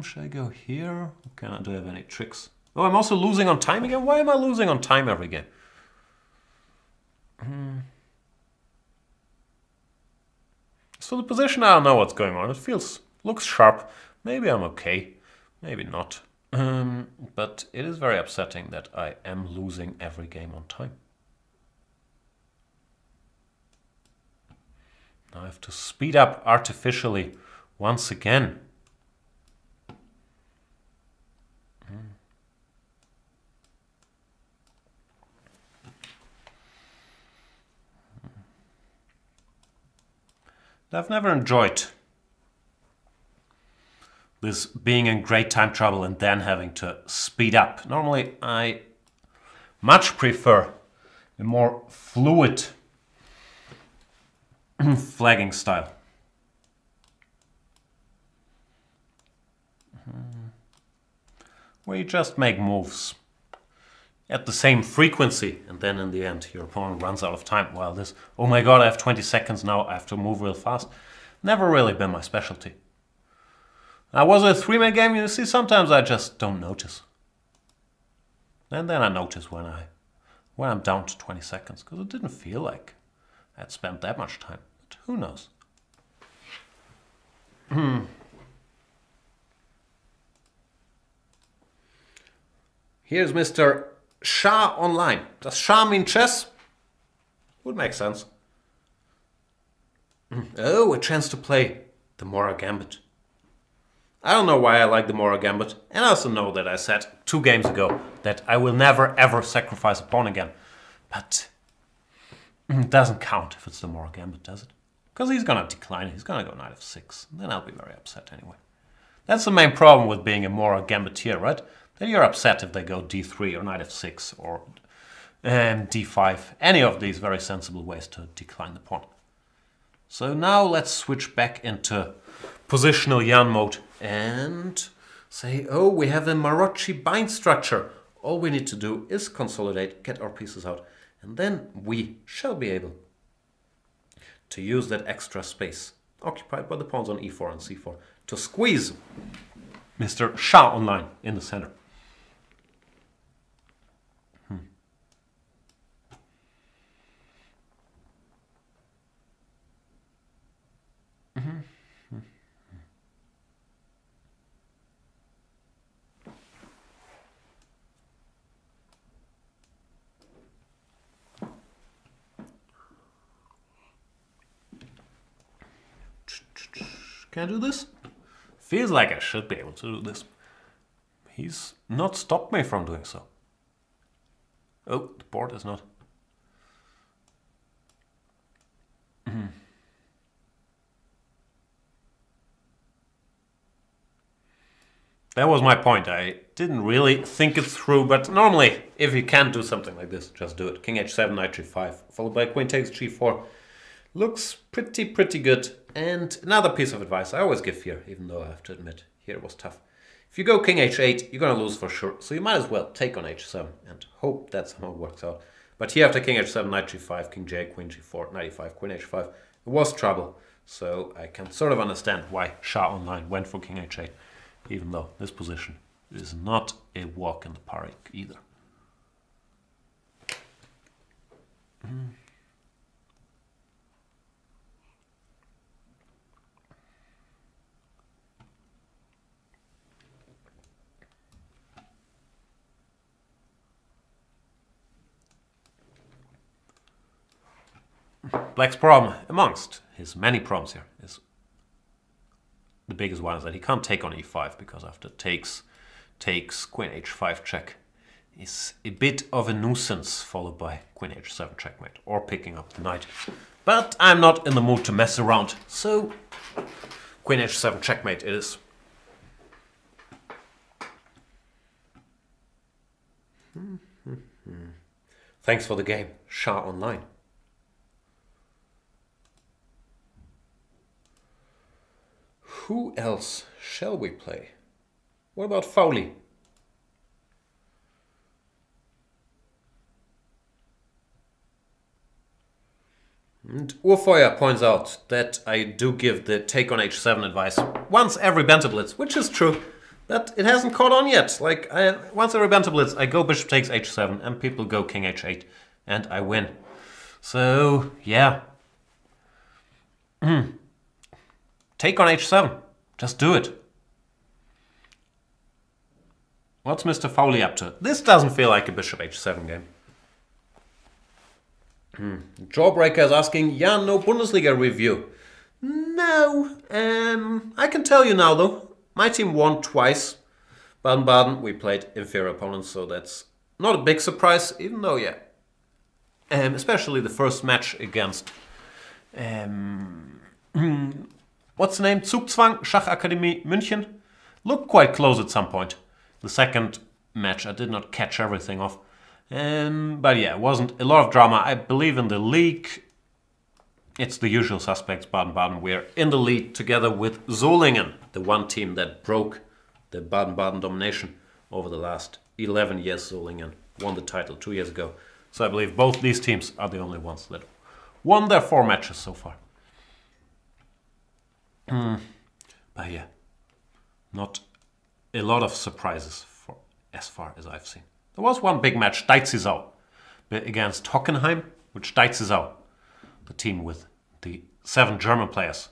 Should I go here? Do I have any tricks? Oh, I'm also losing on time again? Why am I losing on time every game? So the position, I don't know what's going on. It looks sharp. Maybe I'm okay, maybe not. But it is very upsetting that I am losing every game on time. Now I have to speed up artificially once again. I've never enjoyed this being in great time trouble and then having to speed up. Normally, I much prefer a more fluid flagging style. Where you just make moves at the same frequency, and then in the end your opponent runs out of time. While this, oh my god, I have 20 seconds now, I have to move real fast. Never really been my specialty. Now, was it a 3-man game? You see, sometimes I just don't notice. And then I notice when I'm down to 20 seconds, because it didn't feel like I'd spent that much time. But who knows? Here's Mr. Shah online. Does Shah mean chess? Would make sense. Oh, a chance to play the Mora Gambit. I don't know why I like the Mora Gambit, and I also know that I said 2 games ago that I will never ever sacrifice a pawn again. But it doesn't count if it's the Mora Gambit, does it? Because he's gonna decline, he's gonna go knight f6, then I'll be very upset anyway. That's the main problem with being a Mora Gambitier, right? Then you're upset if they go d3 or knight f6 or d5, any of these very sensible ways to decline the pawn. So now let's switch back into positional Jan mode and say, oh, we have a Maroczy bind structure. All we need to do is consolidate, get our pieces out, and then we shall be able to use that extra space occupied by the pawns on e4 and c4 to squeeze Mr. Shah online in the center. Can I do this? Feels like I should be able to do this. He's not stopped me from doing so. Oh, the board is not. That was my point. I didn't really think it through, but normally, if you can't do something like this, just do it. King h7, knight g5, followed by queen takes g4. Looks pretty good. And another piece of advice I always give here, even though I have to admit, here it was tough. If you go king h8, you're going to lose for sure. So you might as well take on h7 and hope that somehow works out. But here after king h7, knight g5, king j, queen g4, knight e5, queen h5, it was trouble. So I can sort of understand why Shah Online went for king h8, even though this position is not a walk in the park either. Black's problem, amongst his many problems here, is the biggest one is that he can't take on e5 because after takes, queen h5 check is a bit of a nuisance, followed by queen h7 checkmate or picking up the knight. But I'm not in the mood to mess around, so queen h7 checkmate it is. Thanks for the game, Shah Online. Who else shall we play? What about Foley? And Urfeuer points out that I do give the take on h7 advice once every Banter Blitz, which is true, but it hasn't caught on yet. Like, once every Banter Blitz, I go bishop takes h7 and people go king h8 and I win. So, yeah. Take on h7. Just do it. What's Mr. Foley up to? This doesn't feel like a bishop h7 game. Jawbreaker is asking, yeah, no Bundesliga review. No. I can tell you now, though. My team won twice. Baden-Baden, we played inferior opponents, so that's not a big surprise, even though, yeah. Especially the first match against... what's the name? Zugzwang, Schachakademie München. Looked quite close at some point. The second match, I did not catch everything off. But yeah, it wasn't a lot of drama. I believe in the league, it's the usual suspects, Baden-Baden. We're in the lead together with Solingen, the one team that broke the Baden-Baden domination over the last 11 years. Solingen won the title 2 years ago. So I believe both these teams are the only ones that won their 4 matches so far. But yeah, not a lot of surprises for as far as I've seen. There was one big match, Deizisau, against Hockenheim, which Deizisau, the team with the 7 German players,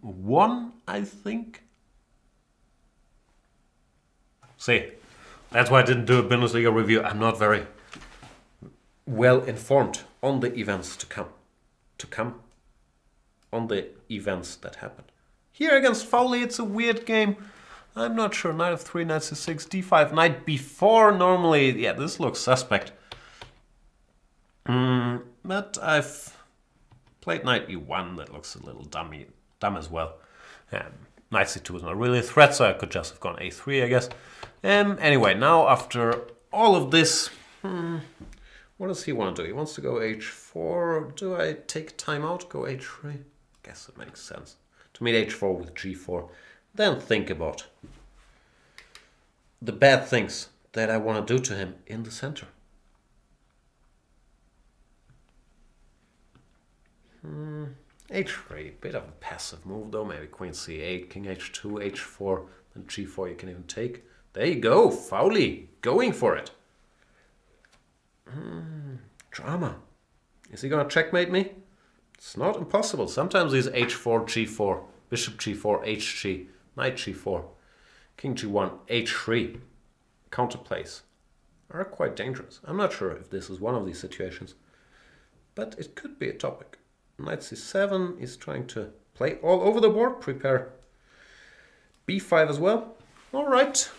won, I think. See, that's why I didn't do a Bundesliga review. I'm not very well informed on the events to come. On the events that happened. Here against Foley, it's a weird game. I'm not sure. Knight f3, knight c6, d5, knight b4. Normally, yeah, this looks suspect. But I've played knight e1. That looks a little dumb as well. Knight c2 is not really a threat, so I could just have gone a3, I guess. Anyway, now after all of this, what does he want to do? He wants to go h4. Do I take time out, go h3? Guess it makes sense to to meet h4 with g4. Then think about the bad things that I want to do to him in the center. h3, bit of a passive move though. Maybe queen c8, king h2, h4, then g4 you can even take. There you go, Foley, going for it. Drama. Is he gonna checkmate me? It's not impossible. Sometimes these h4, g4, bishop g4, hg, knight g4, king g1, h3 counterplays are quite dangerous. I'm not sure if this is one of these situations, but it could be a topic. Knight c7 is trying to play all over the board, prepare b5 as well. All right.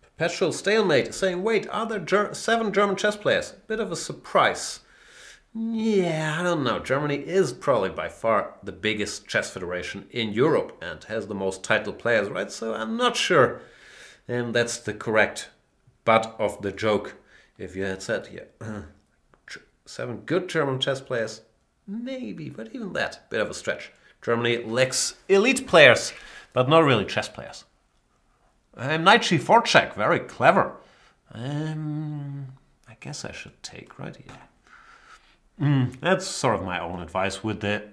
Perpetual stalemate, saying, wait, are there 7 German chess players? Bit of a surprise. Yeah, I don't know. Germany is probably by far the biggest chess federation in Europe and has the most title players, right? So I'm not sure. And that's the correct butt of the joke. If you had said, yeah, 7 good German chess players, maybe, but even that, bit of a stretch. Germany lacks elite players, but not really chess players. Knight g4 check, very clever. I guess I should take, right? Yeah. That's sort of my own advice with the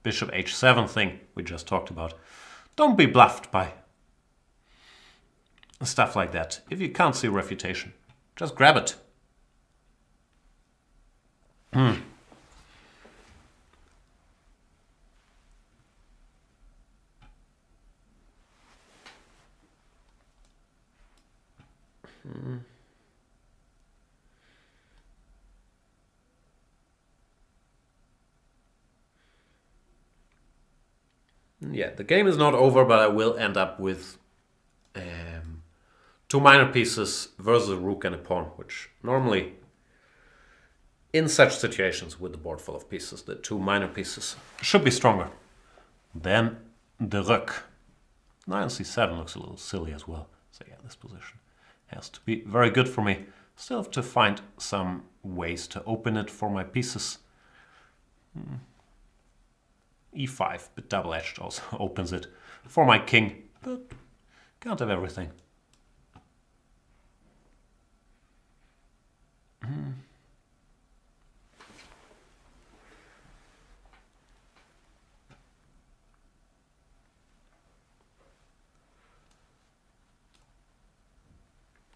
bishop h7 thing we just talked about. Don't be bluffed by stuff like that. If you can't see refutation, just grab it. Yeah, the game is not over, but I will end up with 2 minor pieces versus a rook and a pawn, which normally, in such situations with the board full of pieces, the 2 minor pieces should be stronger than the rook. Knight on c7 looks a little silly as well. So yeah, this position has to be very good for me. Still have to find some ways to open it for my pieces. e5, but double-edged also opens it for my king, but can't have everything.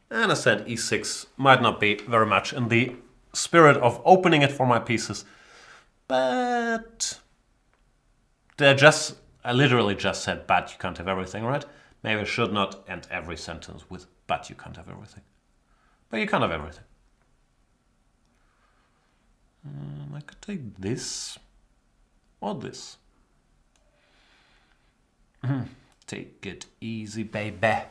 And I said e6 might not be very much in the spirit of opening it for my pieces, but I literally just said, but you can't have everything, right? Maybe I should not end every sentence with, but you can't have everything. But you can't have everything. I could take this or this. Take it easy, baby.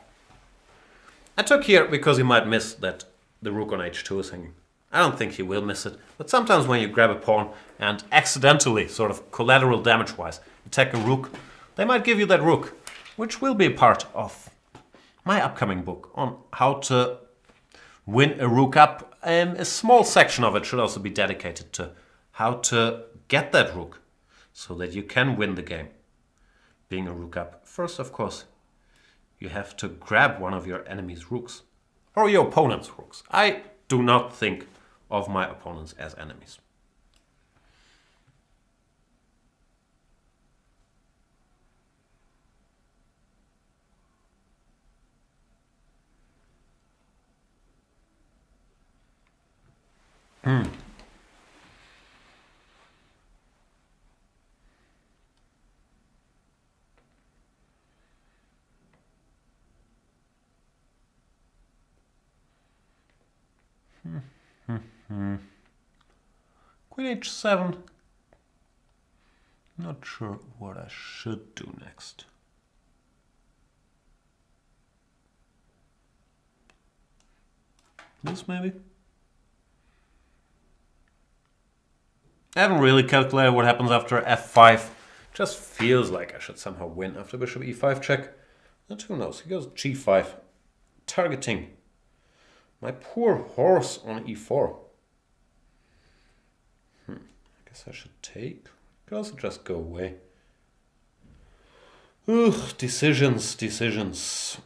I took here because he might miss that the rook on h2 is hanging. I don't think he will miss it, but sometimes when you grab a pawn and accidentally, sort of collateral damage-wise, attack a rook, they might give you that rook, which will be a part of my upcoming book on how to win a rook up. A small section of it should also be dedicated to how to get that rook so that you can win the game being a rook up. First, of course, you have to grab one of your enemy's rooks or your opponent's rooks. I do not think of my opponents as enemies. Queen h7. Not sure what I should do next. This maybe? I haven't really calculated what happens after f5. Just feels like I should somehow win after bishop e5 check. And who knows? He goes g5, targeting my poor horse on e4. Guess I should take. Could also just go away. Ugh, decisions. Let's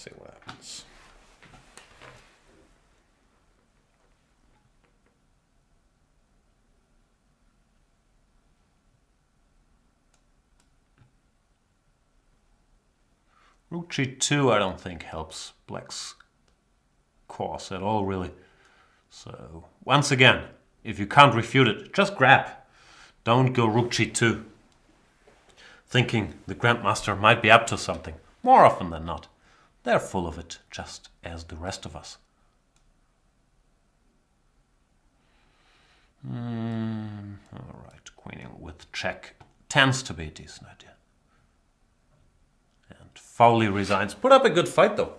see what happens. Rook g2 I don't think helps black's cause at all, really. So, once again, if you can't refute it, just grab. Don't go rook g2. Thinking the grandmaster might be up to something. More often than not. They're full of it, just as the rest of us. Alright, queening with check tends to be a decent idea. And Foley resigns. Put up a good fight, though.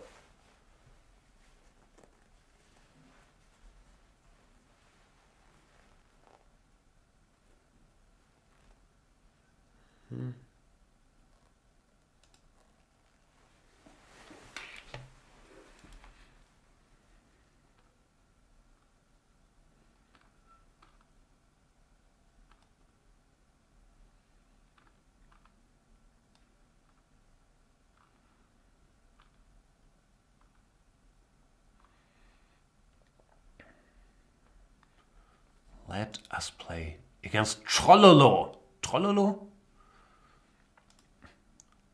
Let us play against Trollolo. Trollolo?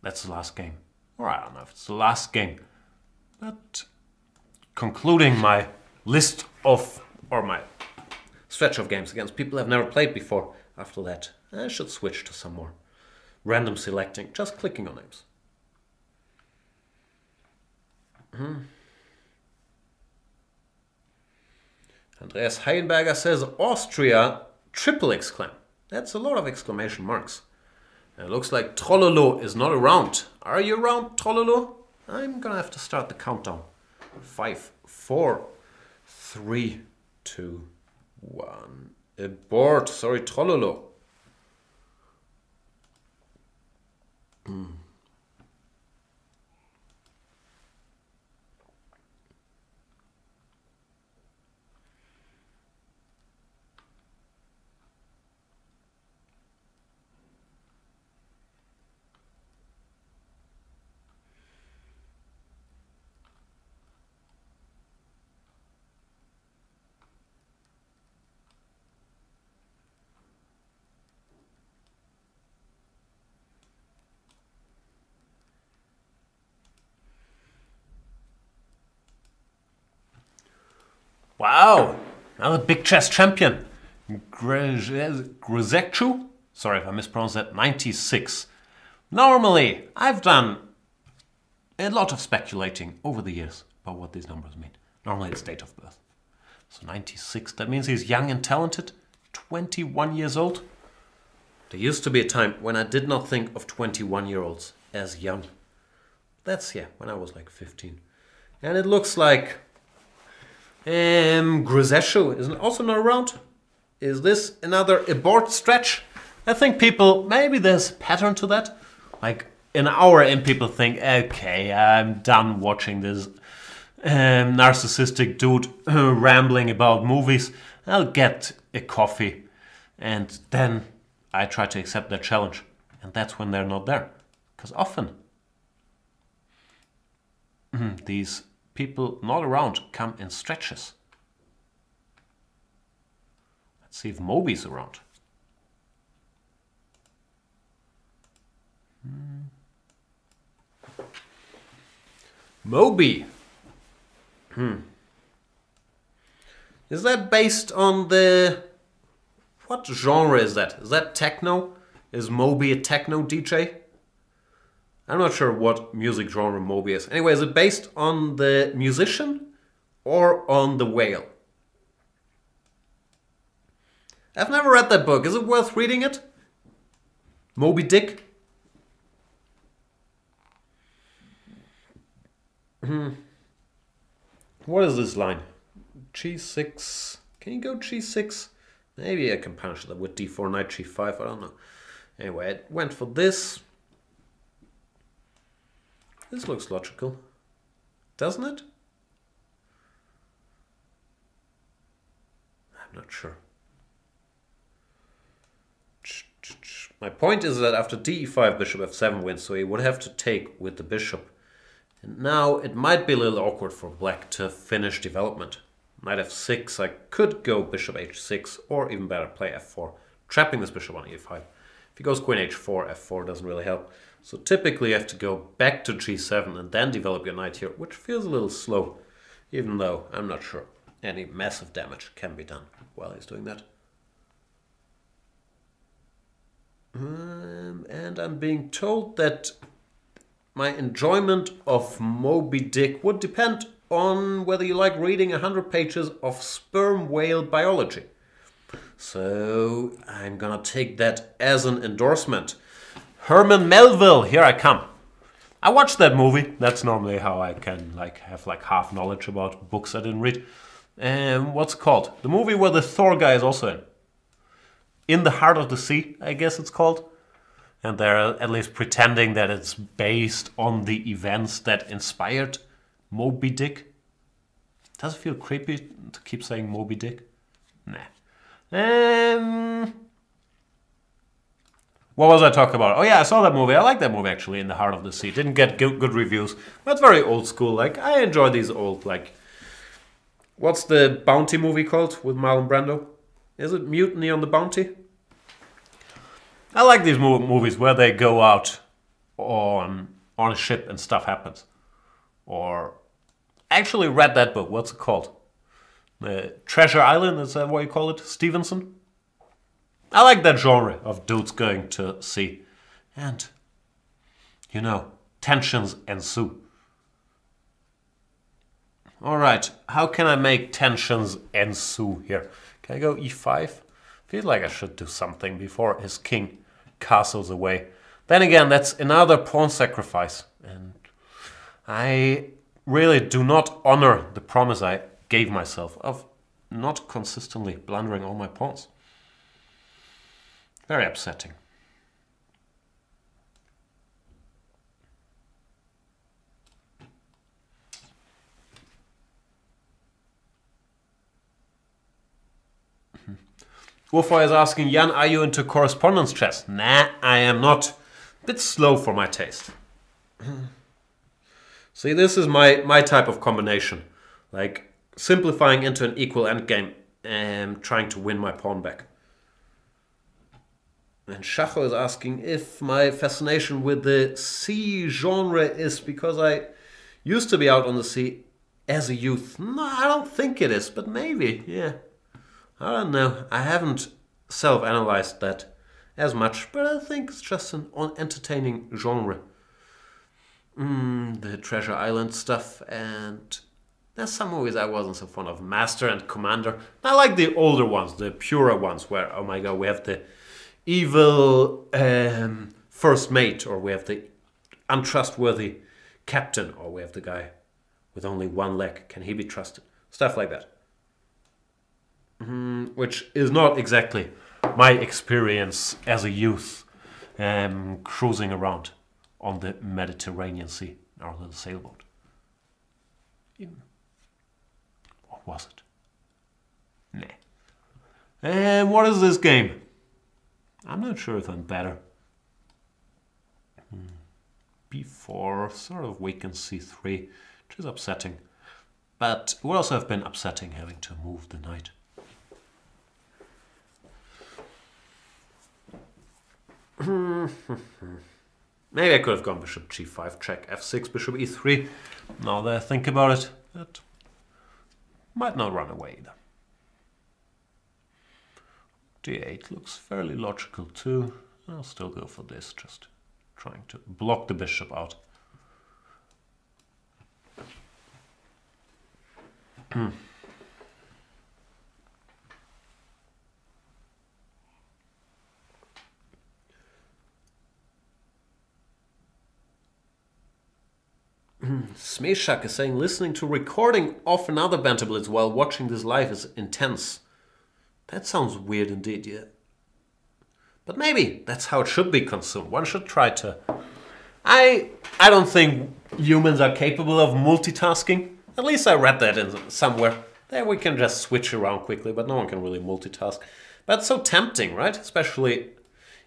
That's the last game. Or I don't know if it's the last game. But concluding my list of, or my stretch of games against people I've never played before. After that, I should switch to some more random selecting, just clicking on names. Andreas Heienberger says Austria, triple exclaim. That's a lot of exclamation marks. And it looks like Trollolo is not around. Are you around, Trollolo? I'm gonna have to start the countdown. 5, 4, 3, 2, 1. Abort. Sorry, Trollolo. Wow, another big chess champion. Grzechu? Sorry if I mispronounced that. 96. Normally, I've done a lot of speculating over the years about what these numbers mean. Normally it's date of birth. So 96, that means he's young and talented, 21 years old. There used to be a time when I did not think of 21-year-olds as young. That's, yeah, when I was like 15. And it looks like Grzechu is also not around. Is this another abort stretch? I think people, maybe there's a pattern to that. Like an hour in, people think, okay, I'm done watching this narcissistic dude rambling about movies. I'll get a coffee. And then I try to accept their challenge. And that's when they're not there. Because often these people not around come in stretches. Let's see if Moby's around. Moby. Is that based on the... What genre is that? Is that techno? Is Moby a techno DJ? I'm not sure what music genre Moby is. Anyway, is it based on the musician or on the whale? I've never read that book. Is it worth reading it? Moby Dick? What is this line? G6. Can you go G6? Maybe I can punish that with D4, Knight G5. I don't know. Anyway, it went for this. This looks logical, doesn't it? not sure. My point is that after d5, bishop f7 wins, so he would have to take with the bishop. And now it might be a little awkward for black to finish development. Knight f6, I could go bishop h6, or even better, play f4, trapping this bishop on e5. If he goes queen h4, f4 doesn't really help. So typically you have to go back to g7 and then develop your knight here, which feels a little slow, even though I'm not sure any massive damage can be done while he's doing that. And I'm being told that my enjoyment of Moby Dick would depend on whether you like reading 100 pages of sperm whale biology. So I'm gonna take that as an endorsement. Herman Melville, here I come. I watched that movie. That's normally how I can have half knowledge about books I didn't read. What's it called? The movie where the Thor guy is also in. In the Heart of the Sea, I guess it's called. And they're at least pretending that it's based on the events that inspired Moby Dick. Does it feel creepy to keep saying Moby Dick? Nah. What was I talking about? Oh yeah, I saw that movie. I like that movie actually, In the Heart of the Sea. Didn't get good reviews. But it's very old school. I enjoy these old, what's the Bounty movie called with Marlon Brando? Is it Mutiny on the Bounty? I like these movies where they go out on a ship and stuff happens. Or actually read that book. What's it called? Treasure Island, is that what you call it? Stevenson? I like that genre of dudes going to sea. And, tensions ensue. Alright, how can I make tensions ensue here? Can I go e5? Feel like I should do something before his king castles away. Then again, that's another pawn sacrifice. And I really do not honor the promise I gave myself of not consistently blundering all my pawns. Very upsetting. Wolfboy is asking, Jan, are you into correspondence chess? Nah, I am not. Bit slow for my taste. See, this is my type of combination. Simplifying into an equal endgame and trying to win my pawn back. And Shacho is asking if my fascination with the sea genre is because I used to be out on the sea as a youth. No, I don't think it is, but maybe, yeah. I don't know. I haven't self-analyzed that as much, but I think it's just an entertaining genre. The Treasure Island stuff, and there's some movies I wasn't so fond of. Master and Commander. I like the older ones, the purer ones, where, oh my god, we have the evil first mate, or we have the untrustworthy captain, or we have the guy with only one leg. Can he be trusted? Stuff like that. Which is not exactly my experience as a youth cruising around on the Mediterranean Sea or the sailboat. Or was it? Nah. And what is this game? I'm not sure if I'm better. B4 sort of weakens C3, which is upsetting. But it would also have been upsetting having to move the knight. Maybe I could have gone bishop g5, check f6, bishop e3. Now that I think about it, that might not run away either. d8 looks fairly logical too. I'll still go for this, just trying to block the bishop out. Smeshak is saying, listening to recording of another Banter Blitz while watching this live is intense. That sounds weird indeed, yeah. But maybe that's how it should be consumed. One should try to... I don't think humans are capable of multitasking. At least I read that in somewhere. Then we can just switch around quickly, but no one can really multitask. But it's so tempting, right? Especially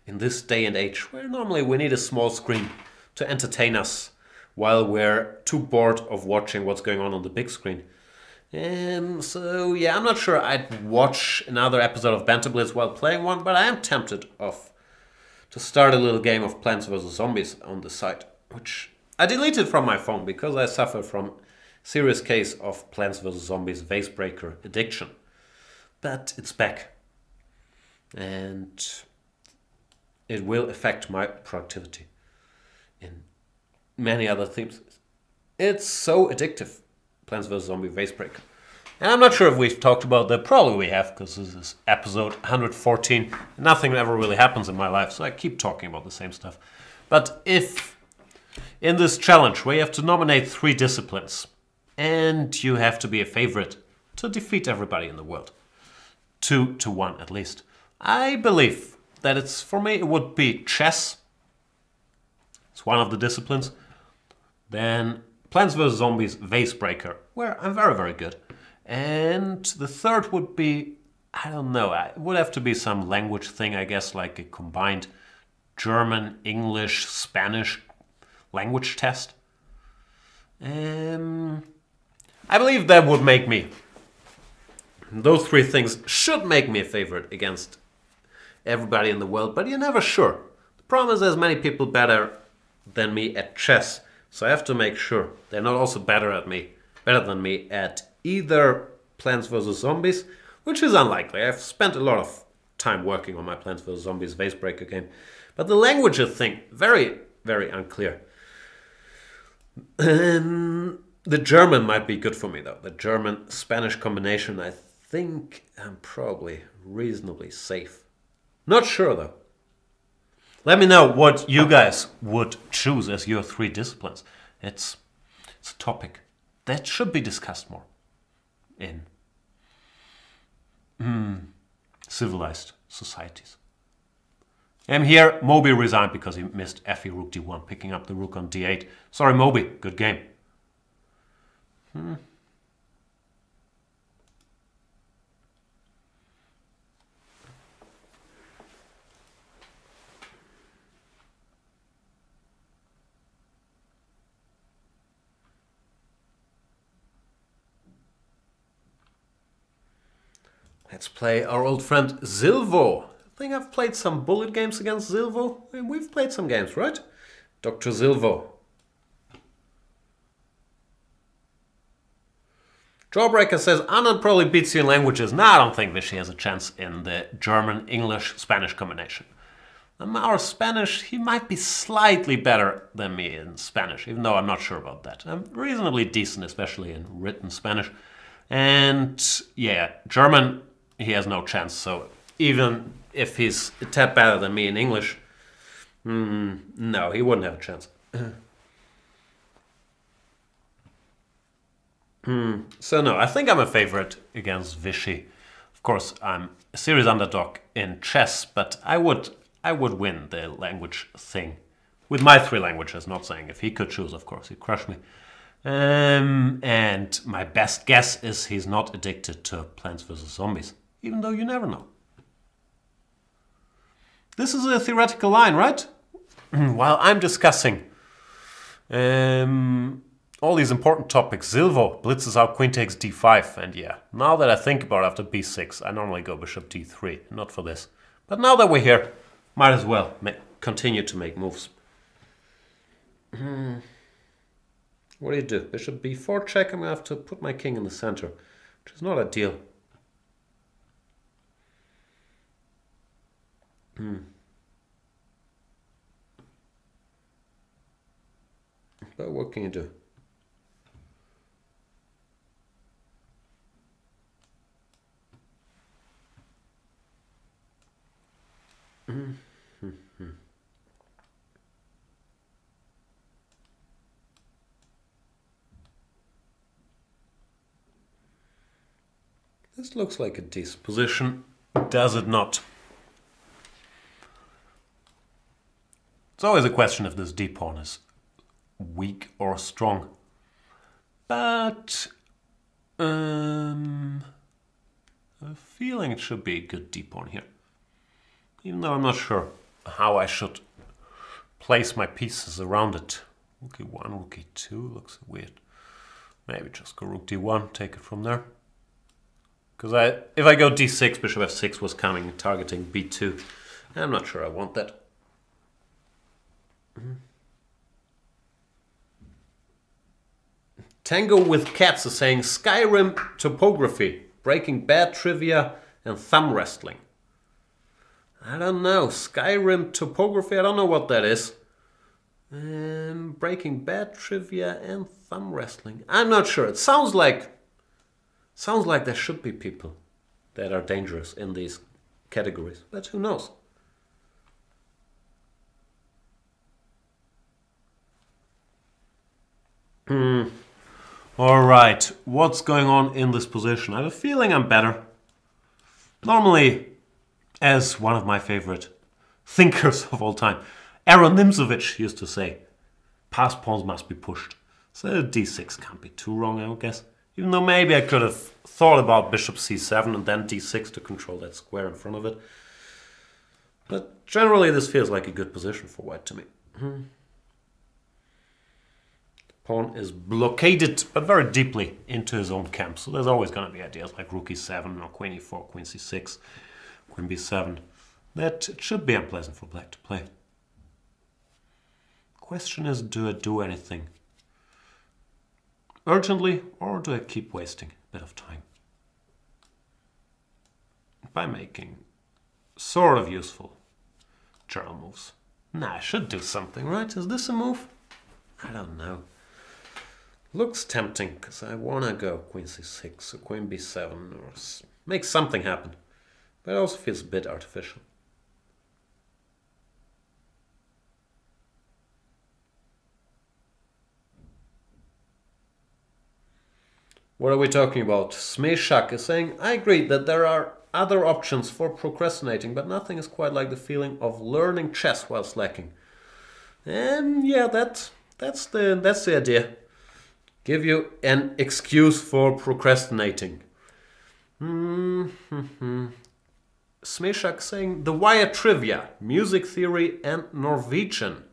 in this day and age, where normally we need a small screen to entertain us while we're too bored of watching what's going on the big screen. So yeah, I'm not sure I'd watch another episode of Banter Blitz while playing one, but I am tempted to start a little game of Plants vs. Zombies on the site, which I deleted from my phone because I suffer from serious case of Plants vs. Zombies vase breaker addiction. But it's back. And it will affect my productivity in many other themes. It's so addictive, Plants vs. Zombie vase breaker. And I'm not sure if we've talked about that. Probably we have, because this is episode 114. Nothing ever really happens in my life, so I keep talking about the same stuff. But if in this challenge where you have to nominate 3 disciplines, and you have to be a favorite to defeat everybody in the world, 2 to 1 at least, I believe that it's, for me, it would be chess. It's one of the disciplines. Then Plants vs. Zombies vase breaker, where I'm very, very good. And the third would be, I don't know, it would have to be some language thing, I guess, like a combined German, English, Spanish language test. I believe that would make me, those 3 things should make me a favorite against everybody in the world, but you're never sure. The problem is there's many people better than me at chess, so I have to make sure they're not also better than me at either Plants vs. Zombies, which is unlikely. I've spent a lot of time working on my Plants vs. Zombies vase breaker game, but the languages thing, very, very unclear. The German might be good for me though. The German-Spanish combination, I think I'm probably reasonably safe. Not sure though. Let me know what you guys would choose as your 3 disciplines. It's a topic that should be discussed more in civilized societies. And here, Moby resigned because he missed Fe rook d1, picking up the rook on d8. Sorry, Moby, good game. Let's play our old friend Silvo. I think I've played some bullet games against Silvo. We've played some games, right? Dr. Silvo. Jawbreaker says, Anand probably beats you in languages. No, I don't think Vichy has a chance in the German, English, Spanish combination. Our Spanish, he might be slightly better than me in Spanish, even though I'm not sure about that. I'm reasonably decent, especially in written Spanish. And yeah, German, he has no chance. So even if he's a tad better than me in English, no, he wouldn't have a chance. So no, I think I'm a favorite against Vichy. Of course, I'm a serious underdog in chess, but I would win the language thing with my 3 languages. Not saying if he could choose, of course, he'd crush me. And my best guess is he's not addicted to Plants vs. Zombies, even though you never know. This is a theoretical line, right? While I'm discussing all these important topics, Silvo blitzes out queen takes d5, and yeah, now that I think about it, after b6, I normally go bishop d3, not for this. But now that we're here, might as well continue to make moves. What do you do? Bishop b4 check. I'm going to have to put my king in the center, which is not ideal. But what can you do? This looks like a decent position, does it not? It's always a question if this d-pawn is weak or strong. But I have a feeling it should be a good d pawn here. Even though I'm not sure how I should place my pieces around it. Rook e1, rook e2 looks weird. Maybe just go rook d1, take it from there. Because if I go d6, bishop f6 was coming, targeting b2. I'm not sure I want that. Tango with Cats is saying Skyrim topography, breaking bad trivia, and thumb wrestling. I don't know. Skyrim topography, I don't know what that is. Breaking bad trivia and thumb wrestling. I'm not sure. It sounds like there should be people that are dangerous in these categories, but who knows? All right, what's going on in this position? I have a feeling I'm better. Normally, as one of my favorite thinkers of all time, Aaron Nimzovich used to say, pass pawns must be pushed. So d6 can't be too wrong, I guess. Even though maybe I could have thought about bishop c7 and then d6 to control that square in front of it. But generally this feels like a good position for white to me. Pawn is blockaded, but very deeply into his own camp. So there's always going to be ideas like rook e7 or queen e4, queen c6, queen b7. That it should be unpleasant for black to play. Question is, do I do anything urgently, or do I keep wasting a bit of time by making sort of useful general moves? Nah, I should do something, right? Is this a move? I don't know. Looks tempting, because I want to go queen c6 or queen b7 or make something happen. But it also feels a bit artificial. What are we talking about? Smeshak is saying, I agree that there are other options for procrastinating, but nothing is quite like the feeling of learning chess while slacking. And yeah, that's the idea. Give you an excuse for procrastinating. Smeshak saying, the wire trivia, music theory and Norwegian.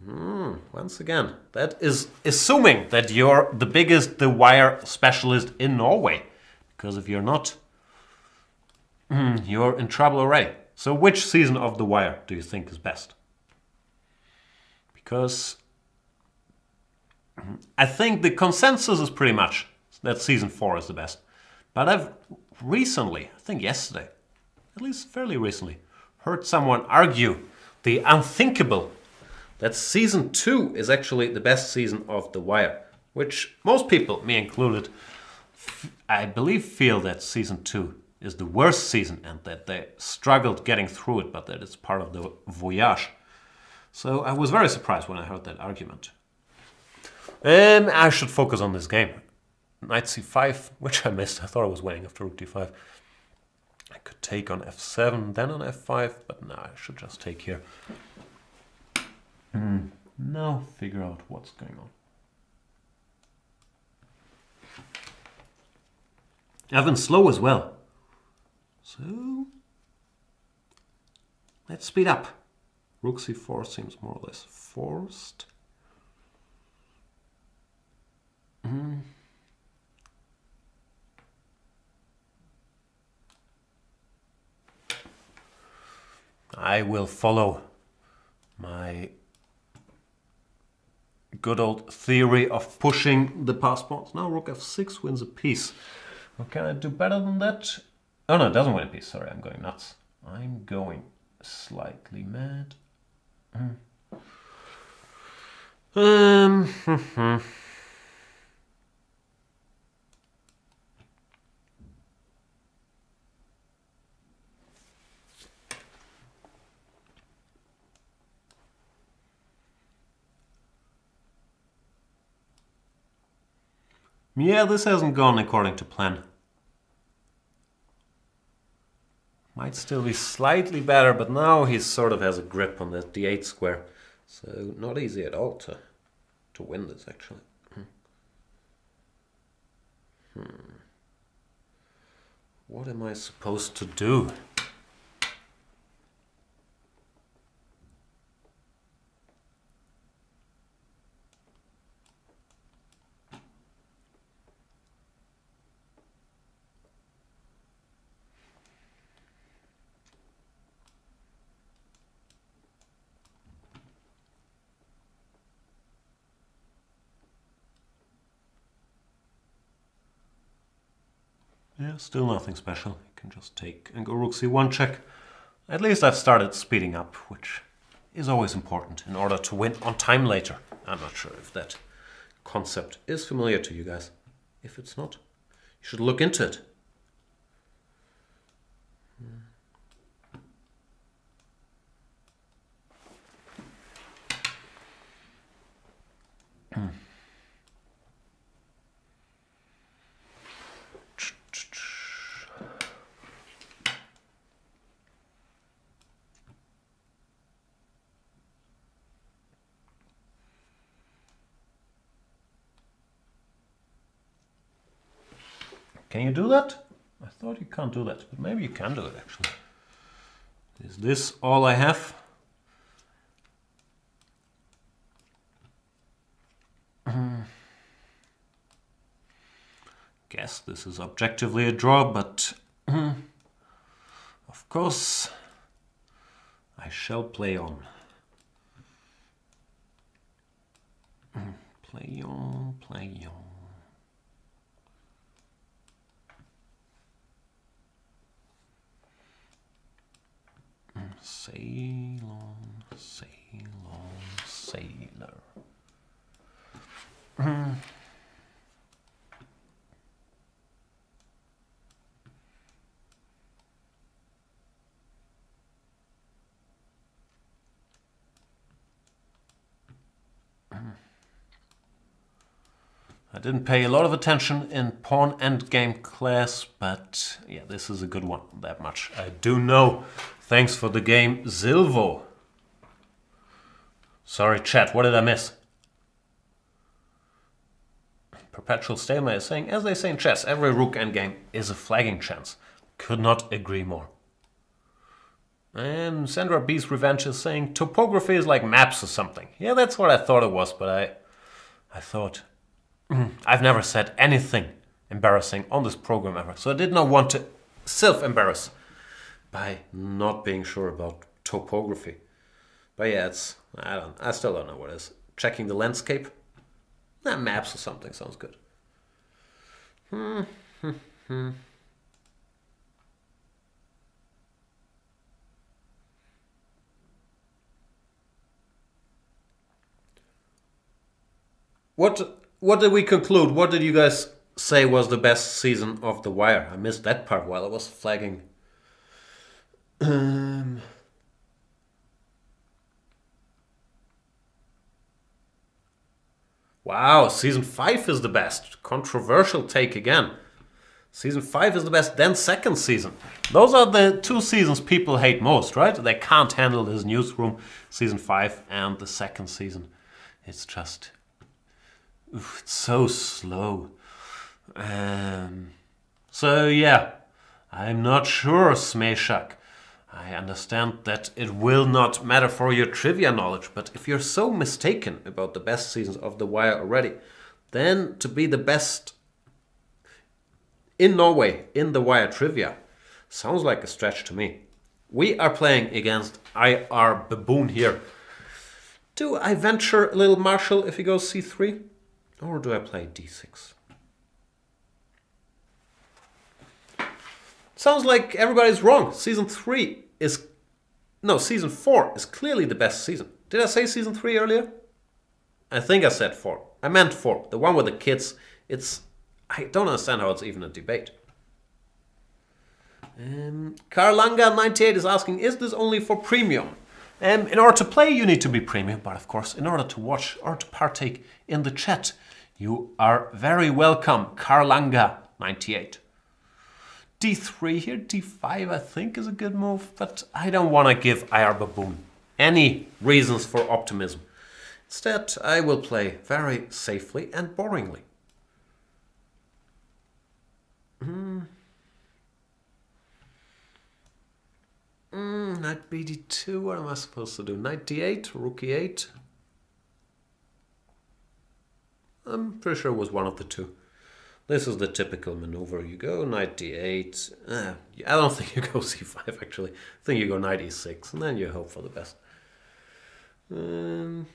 Once again, that is assuming that you're the biggest The Wire specialist in Norway. Because if you're not, you're in trouble already. So which season of The Wire do you think is best? Because I think the consensus is pretty much that season 4 is the best. But I've recently, I think yesterday, at least fairly recently, heard someone argue the unthinkable that season 2 is actually the best season of The Wire, which most people, me included, I believe feel that season 2 is the worst season and that they struggled getting through it, but that it's part of the voyage. So I was very surprised when I heard that argument. I should focus on this game. Knight c5, which I missed. I thought I was winning after rook d5. I could take on f7, then on f5, but no, I should just take here. Now figure out what's going on. I've been slow as well. So let's speed up. Rook c4 seems more or less forced. I will follow my good old theory of pushing the pass pawns. Now rook f6 wins a piece. What can I do better than that? Oh no, it doesn't win a piece. Sorry, I'm going nuts. I'm going slightly mad. Yeah, this hasn't gone according to plan. Might still be slightly better, but now he sort of has a grip on the d8 square. So not easy at all to win this, actually. What am I supposed to do? Yeah, still nothing special. You can just take and go rook c1 check. At least I've started speeding up, which is always important in order to win on time later. I'm not sure if that concept is familiar to you guys. If it's not, you should look into it. Can you do that? I thought you can't do that, but maybe you can do it actually. Is this all I have? Guess this is objectively a draw, but of course I shall play on. Play on, play on. Sail on, sail on, sailor. I didn't pay a lot of attention in pawn endgame class, but yeah, this is a good one. That much I do know. Thanks for the game, Silvo. Sorry, chat, what did I miss? Perpetual Stalemate is saying, as they say in chess, every rook endgame is a flagging chance. Could not agree more. And Sandra B's Revenge is saying, topography is like maps or something. Yeah, that's what I thought it was, but I thought, I've never said anything embarrassing on this program ever, so I did not want to self-embarrass by not being sure about topography. But yeah, I still don't know what it is. Checking the landscape? Maps or something sounds good. What did we conclude? What did you guys say was the best season of The Wire? I missed that part while I was flagging. Wow, season 5 is the best. Controversial take again. Season 5 is the best, then second season. Those are the two seasons people hate most, right? They can't handle this newsroom. Season 5 and the second season. It's just... Oof, it's so slow. So yeah, I'm not sure, Smeshak. I understand that it will not matter for your trivia knowledge, but if you're so mistaken about the best seasons of The Wire already, then to be the best in Norway in The Wire trivia sounds like a stretch to me. We are playing against Iar Baboon here. Do I venture a little Marshall if he goes c3? Or do I play d6? Sounds like everybody's wrong. Season 4 is clearly the best season. Did I say season 3 earlier? I think I said 4. I meant 4. The one with the kids. I don't understand how it's even a debate. Carlanga98 is asking, is this only for premium? In order to play, you need to be premium. But of course, in order to watch or to partake in the chat, you are very welcome, Carlanga98. d3 here, d5 I think is a good move, but I don't want to give Iar Baboon any reasons for optimism. Instead, I will play very safely and boringly. Knight bd2, what am I supposed to do? Knight d8, rook e8. I'm pretty sure it was one of the two. This is the typical maneuver. You go knight d8. I don't think you go c5 actually. I think you go knight e6 and then you hope for the best. I'm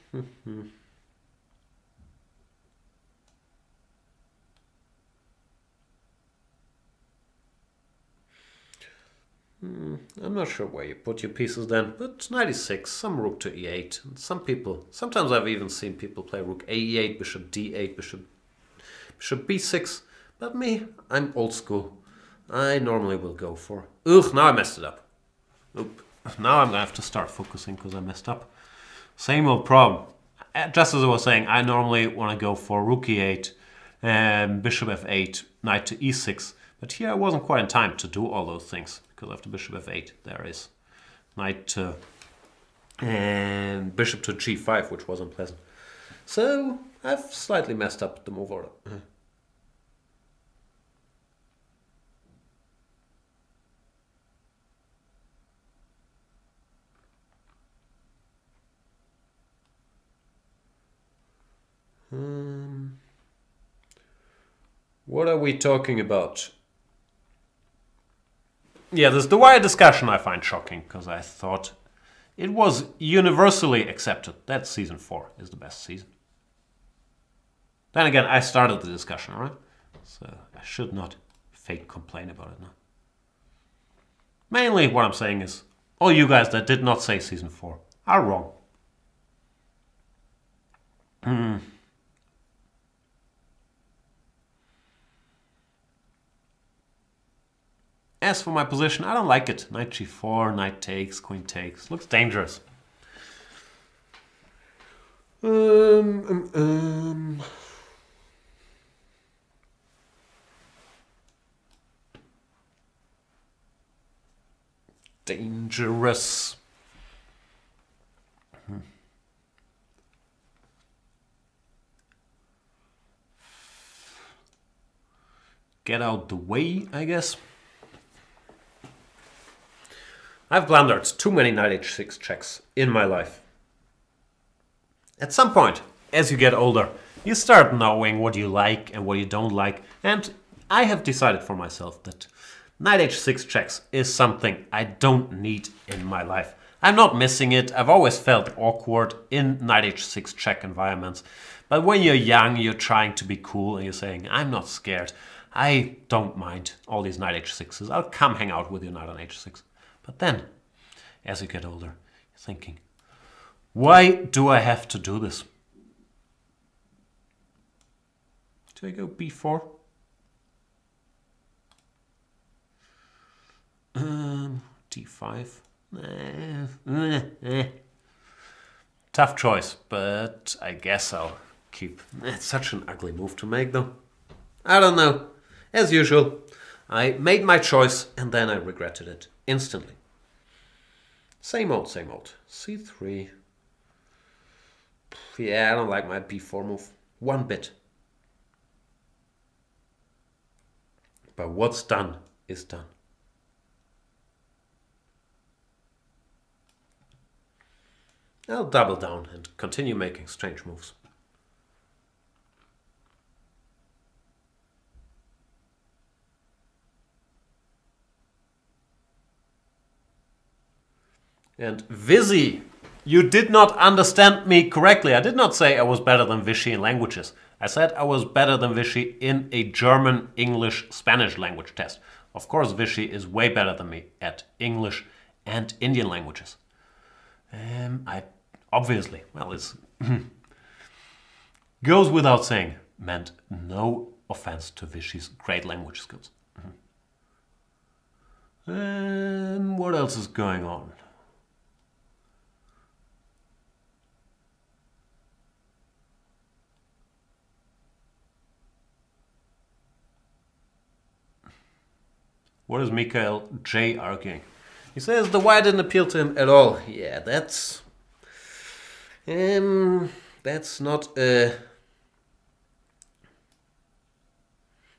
not sure where you put your pieces then, but knight e6, some rook to e8. And sometimes I've even seen people play rook a e8, bishop d8, bishop b6. But me, I'm old school. I normally will go for... Ugh, now I messed it up. Oop. Now I'm going to have to start focusing because I messed up. Same old problem. Just as I was saying, I normally want to go for rook e8, bishop f8, knight to e6. But here I wasn't quite in time to do all those things. Because after bishop f8, there is knight to... and bishop to g5, which was unpleasant. So I've slightly messed up the move order. What are we talking about? Yeah, this the wire discussion I find shocking because I thought it was universally accepted that season 4 is the best season. Then again, I started the discussion, right? So I should not fake complain about it now. Mainly what I'm saying is, all you guys that did not say season 4 are wrong. As for my position, I don't like it. Knight g4, knight takes, queen takes. Looks dangerous. Dangerous. Get out the way, I guess. I've blundered too many knight h6 checks in my life. At some point, as you get older, you start knowing what you like and what you don't like, and I have decided for myself that knight h6 checks is something I don't need in my life. I'm not missing it. I've always felt awkward in knight h6 check environments, but when you're young, you're trying to be cool and you're saying, I'm not scared. I don't mind all these knight h6s. I'll come hang out with you knight on h6. But then, as you get older, you're thinking, why do I have to do this? Do I go b4? d5? Tough choice, but I guess I'll keep... It's such an ugly move to make, though. I don't know. As usual, I made my choice and then I regretted it instantly. Same old, same old. c3. Yeah, I don't like my b4 move one bit. But what's done is done. I'll double down and continue making strange moves. And Vizzy, you did not understand me correctly. I did not say I was better than Vichy in languages. I said I was better than Vichy in a German, English, Spanish language test. Of course, Vichy is way better than me at English and Indian languages. I obviously, well, it's goes without saying, meant no offense to Vichy's great language skills. What else is going on? What is Mikhail J arguing? He says the wire didn't appeal to him at all. Yeah, that's not a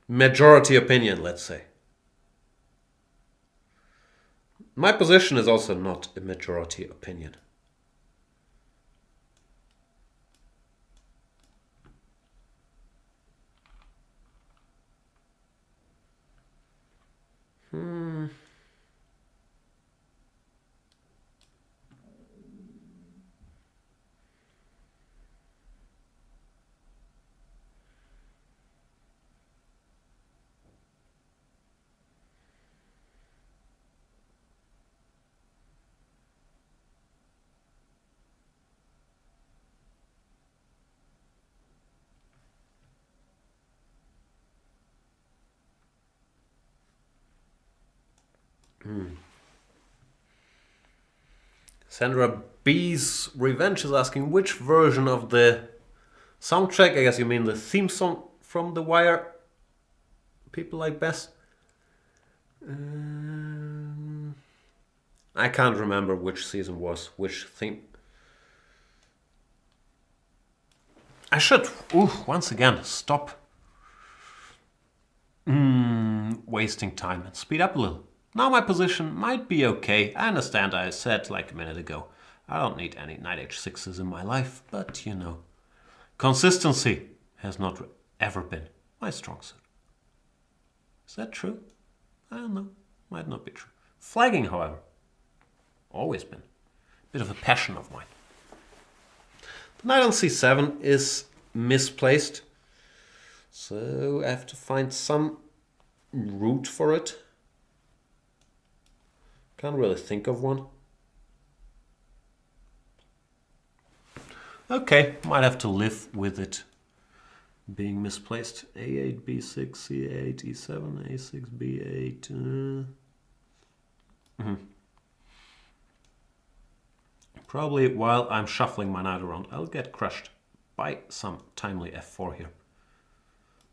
majority opinion, let's say. My position is also not a majority opinion. Sandra B's Revenge is asking which version of the soundtrack, I guess you mean the theme song from The Wire, people like best. I can't remember which season was, which theme. I should, once again, stop wasting time and speed up a little. Now my position might be okay. I understand I said like a minute ago, I don't need any Knight H6s in my life, but you know, consistency has not ever been my strong suit. Is that true? I don't know. Might not be true. Flagging, however, always been a bit of a passion of mine. The knight on c7 is misplaced, so I have to find some route for it. Can't really think of one. Okay, might have to live with it being misplaced. A8, b6, c8, e7, a6, b8. Probably while I'm shuffling my knight around, I'll get crushed by some timely f4 here.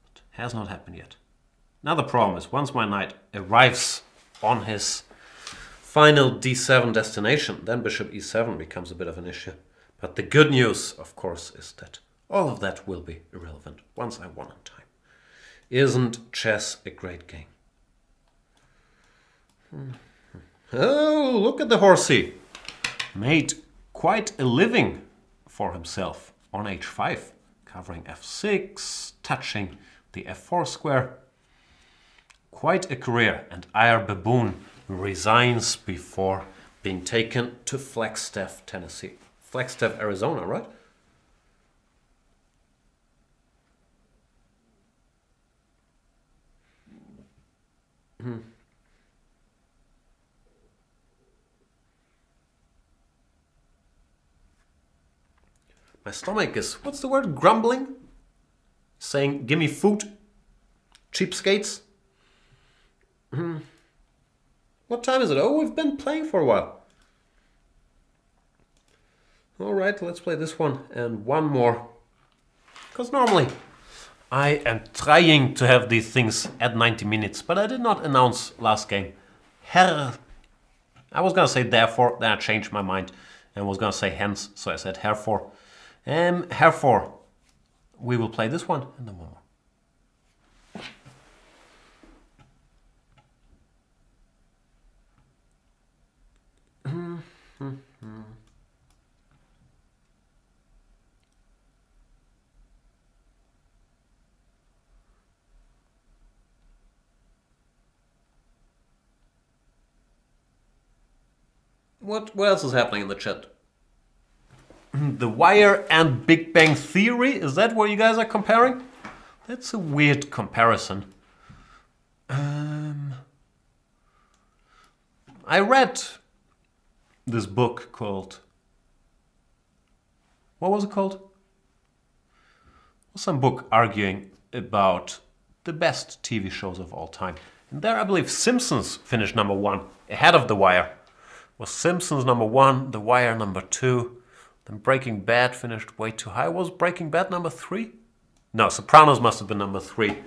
But has not happened yet. Now the problem is, once my knight arrives on his final d7 destination, then bishop e7 becomes a bit of an issue. But the good news, of course, is that all of that will be irrelevant once I won on time. Isn't chess a great game? Oh, look at the horsey. Made quite a living for himself on h5, covering f6, touching the f4 square. Quite a career, and Iar the Baboon resigns before being taken to Flagstaff, Tennessee. Flagstaff, Arizona, right? My stomach is, what's the word, grumbling? Saying, give me food, cheapskates. What time is it? Oh, we've been playing for a while. Alright, let's play this one and one more. Because normally I am trying to have these things at 90 minutes, but I did not announce last game. I was gonna say therefore, then I changed my mind and was gonna say hence, so I said herefore. Herefore, we will play this one and then one more. What else is happening in the chat? The Wire and Big Bang Theory? Is that what you guys are comparing? That's a weird comparison. I read this book called... What was it called? It was some book arguing about the best TV shows of all time. And there I believe Simpsons finished number 1, ahead of The Wire. Was Simpsons number 1, The Wire number 2, then Breaking Bad finished way too high. Was Breaking Bad number 3? No, Sopranos must have been number 3.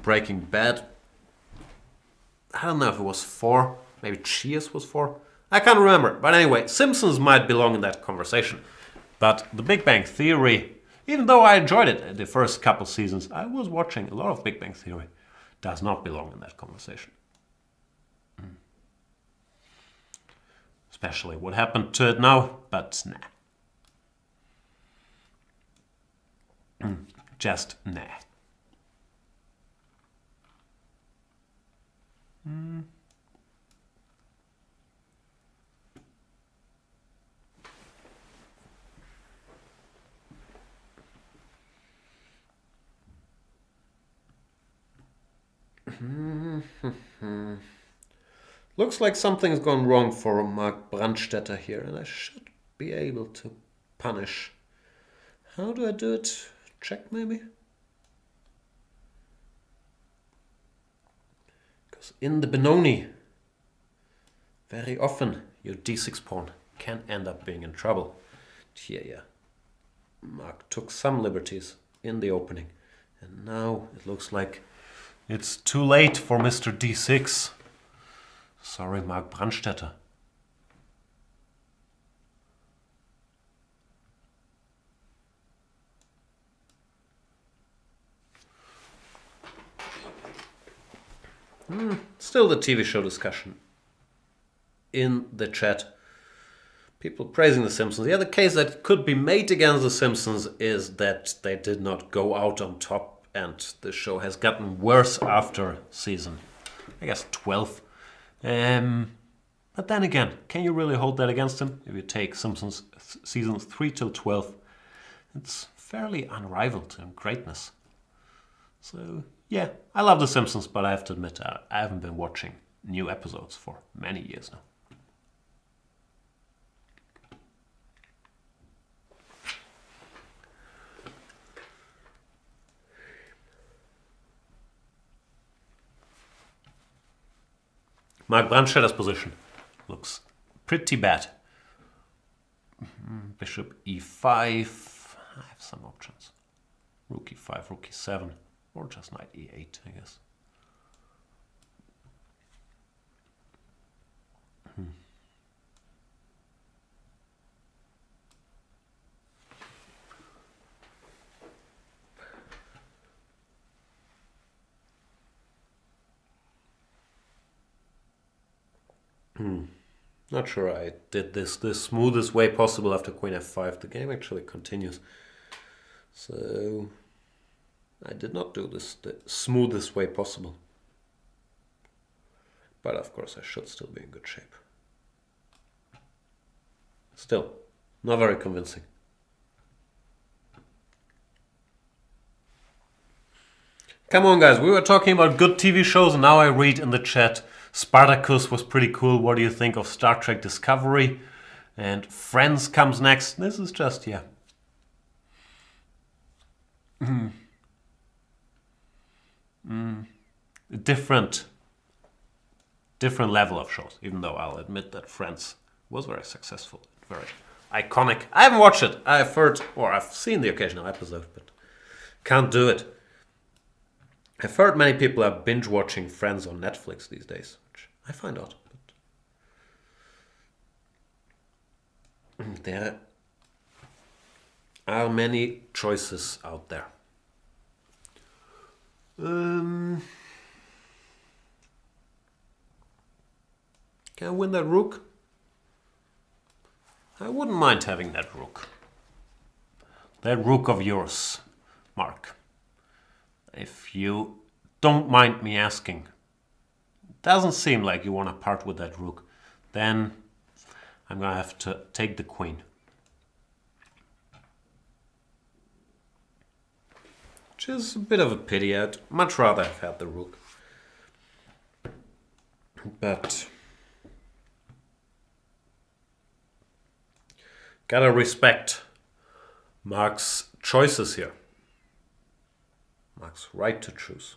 Breaking Bad, I don't know if it was 4. Maybe Cheers was 4. I can't remember. But anyway, Simpsons might belong in that conversation. But The Big Bang Theory, even though I enjoyed it the first couple seasons, I was watching a lot of Big Bang Theory, does not belong in that conversation. especially what happened to it now, but nah. Just nah. Looks like something's gone wrong for Mark Brandstetter here, and I should be able to punish. How do I do it? Check maybe? Because in the Benoni, very often your d6 pawn can end up being in trouble. Here, yeah. Mark took some liberties in the opening, and now it looks like it's too late for Mr. D6. Sorry, Mark Brandstetter. Still the TV show discussion in the chat. People praising The Simpsons. The other case that could be made against The Simpsons is that they did not go out on top, and the show has gotten worse after season, I guess, 12. But then again, can you really hold that against them? If you take Simpsons seasons 3 till 12, it's fairly unrivaled in greatness. So, yeah, I love The Simpsons, but I have to admit I haven't been watching new episodes for many years now. Mark Brandstedter's position looks pretty bad. Bishop e5. I have some options. Rook e5, rook e7, or just knight e8, I guess. Not sure I did this the smoothest way possible after queen f5. The game actually continues. So I did not do this the smoothest way possible. But of course I should still be in good shape. Still, not very convincing. Come on guys, we were talking about good TV shows and now I read in the chat Spartacus was pretty cool. What do you think of Star Trek Discovery? And Friends comes next. This is just, yeah. Different level of shows, even though I'll admit that Friends was very successful, very iconic. I haven't watched it. I've heard, or I've seen the occasional episode, but can't do it. I've heard many people are binge watching Friends on Netflix these days, which I find odd. But there are many choices out there. Can I win that rook? I wouldn't mind having that rook. That rook of yours, Mark. If you don't mind me asking, it doesn't seem like you want to part with that rook, then I'm going to have to take the queen. Which is a bit of a pity. I'd much rather have had the rook. But gotta respect Mark's choices here. Mark's right to choose.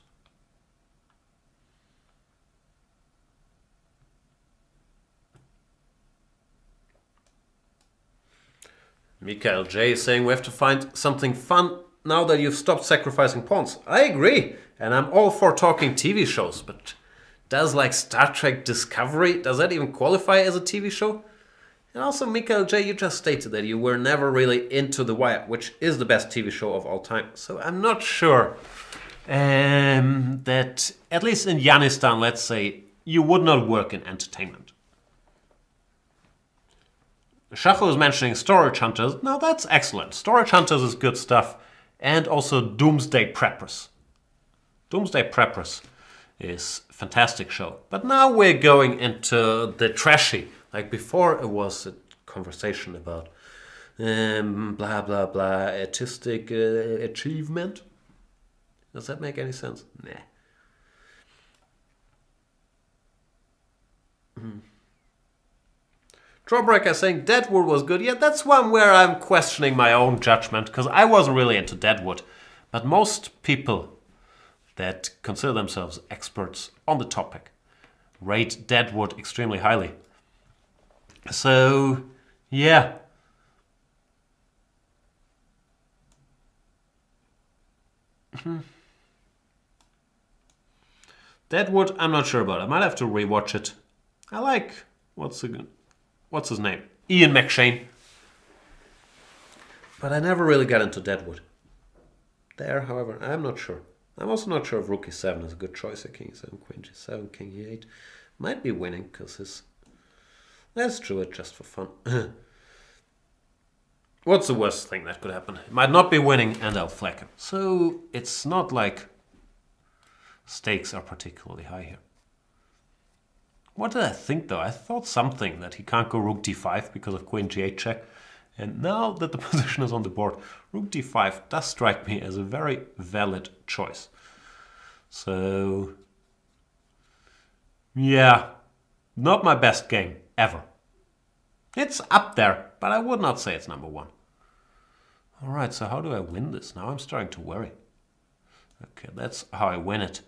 Mikael J is saying we have to find something fun now that you've stopped sacrificing pawns. I agree, and I'm all for talking TV shows, but does like Star Trek Discovery, does that even qualify as a TV show? And also, Mikael J, you just stated that you were never really into The Wire, which is the best TV show of all time. So I'm not sure that, at least in Yanistan, let's say, you would not work in entertainment. Shacho is mentioning Storage Hunters. Now that's excellent. Storage Hunters is good stuff. And also Doomsday Preppers. Doomsday Preppers is a fantastic show. But now we're going into the trashy. Like before it was a conversation about blah blah blah artistic achievement. Does that make any sense? Nah. Drawbreaker saying Deadwood was good. Yeah, that's one where I'm questioning my own judgment because I wasn't really into Deadwood. But most people that consider themselves experts on the topic rate Deadwood extremely highly. So, yeah. Deadwood, I'm not sure about. I might have to rewatch it. I like what's his name? Ian McShane. But I never really got into Deadwood. There, however, I'm not sure. I'm also not sure if Rook E7 is a good choice here. King E7, Queen G7, King E8. Might be winning because his... Let's do it just for fun. What's the worst thing that could happen? It might not be winning and I'll flag him. So it's not like stakes are particularly high here. What did I think though? I thought something that he can't go Rook D5 because of Queen G8 check. And now that the position is on the board, Rook D5 does strike me as a very valid choice. So, yeah, not my best game ever. It's up there, but I would not say it's number one. All right, so how do I win this? Now I'm starting to worry. Okay, that's how I win it.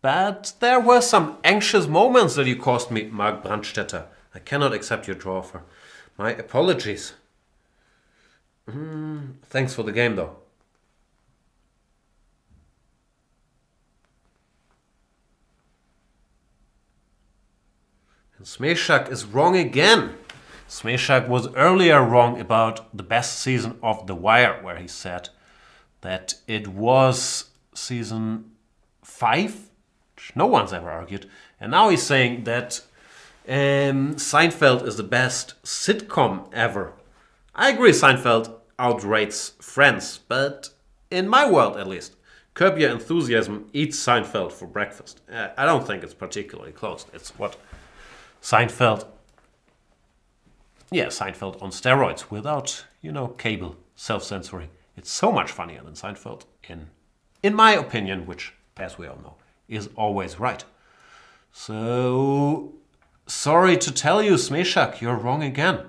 But there were some anxious moments that you caused me, Mark Brandstetter. I cannot accept your draw offer. My apologies. Thanks for the game, though. And Smeshak is wrong again. Smeshak was earlier wrong about the best season of The Wire, where he said that it was season 5, which no one's ever argued. And now he's saying that Seinfeld is the best sitcom ever. I agree Seinfeld outrates Friends, but in my world at least, Curb Your Enthusiasm eats Seinfeld for breakfast. I don't think it's particularly close. It's what Seinfeld... Yeah, Seinfeld on steroids without, cable, self-censoring. It's so much funnier than Seinfeld in my opinion, which, as we all know, is always right. So, sorry to tell you, Smeshak, you're wrong again.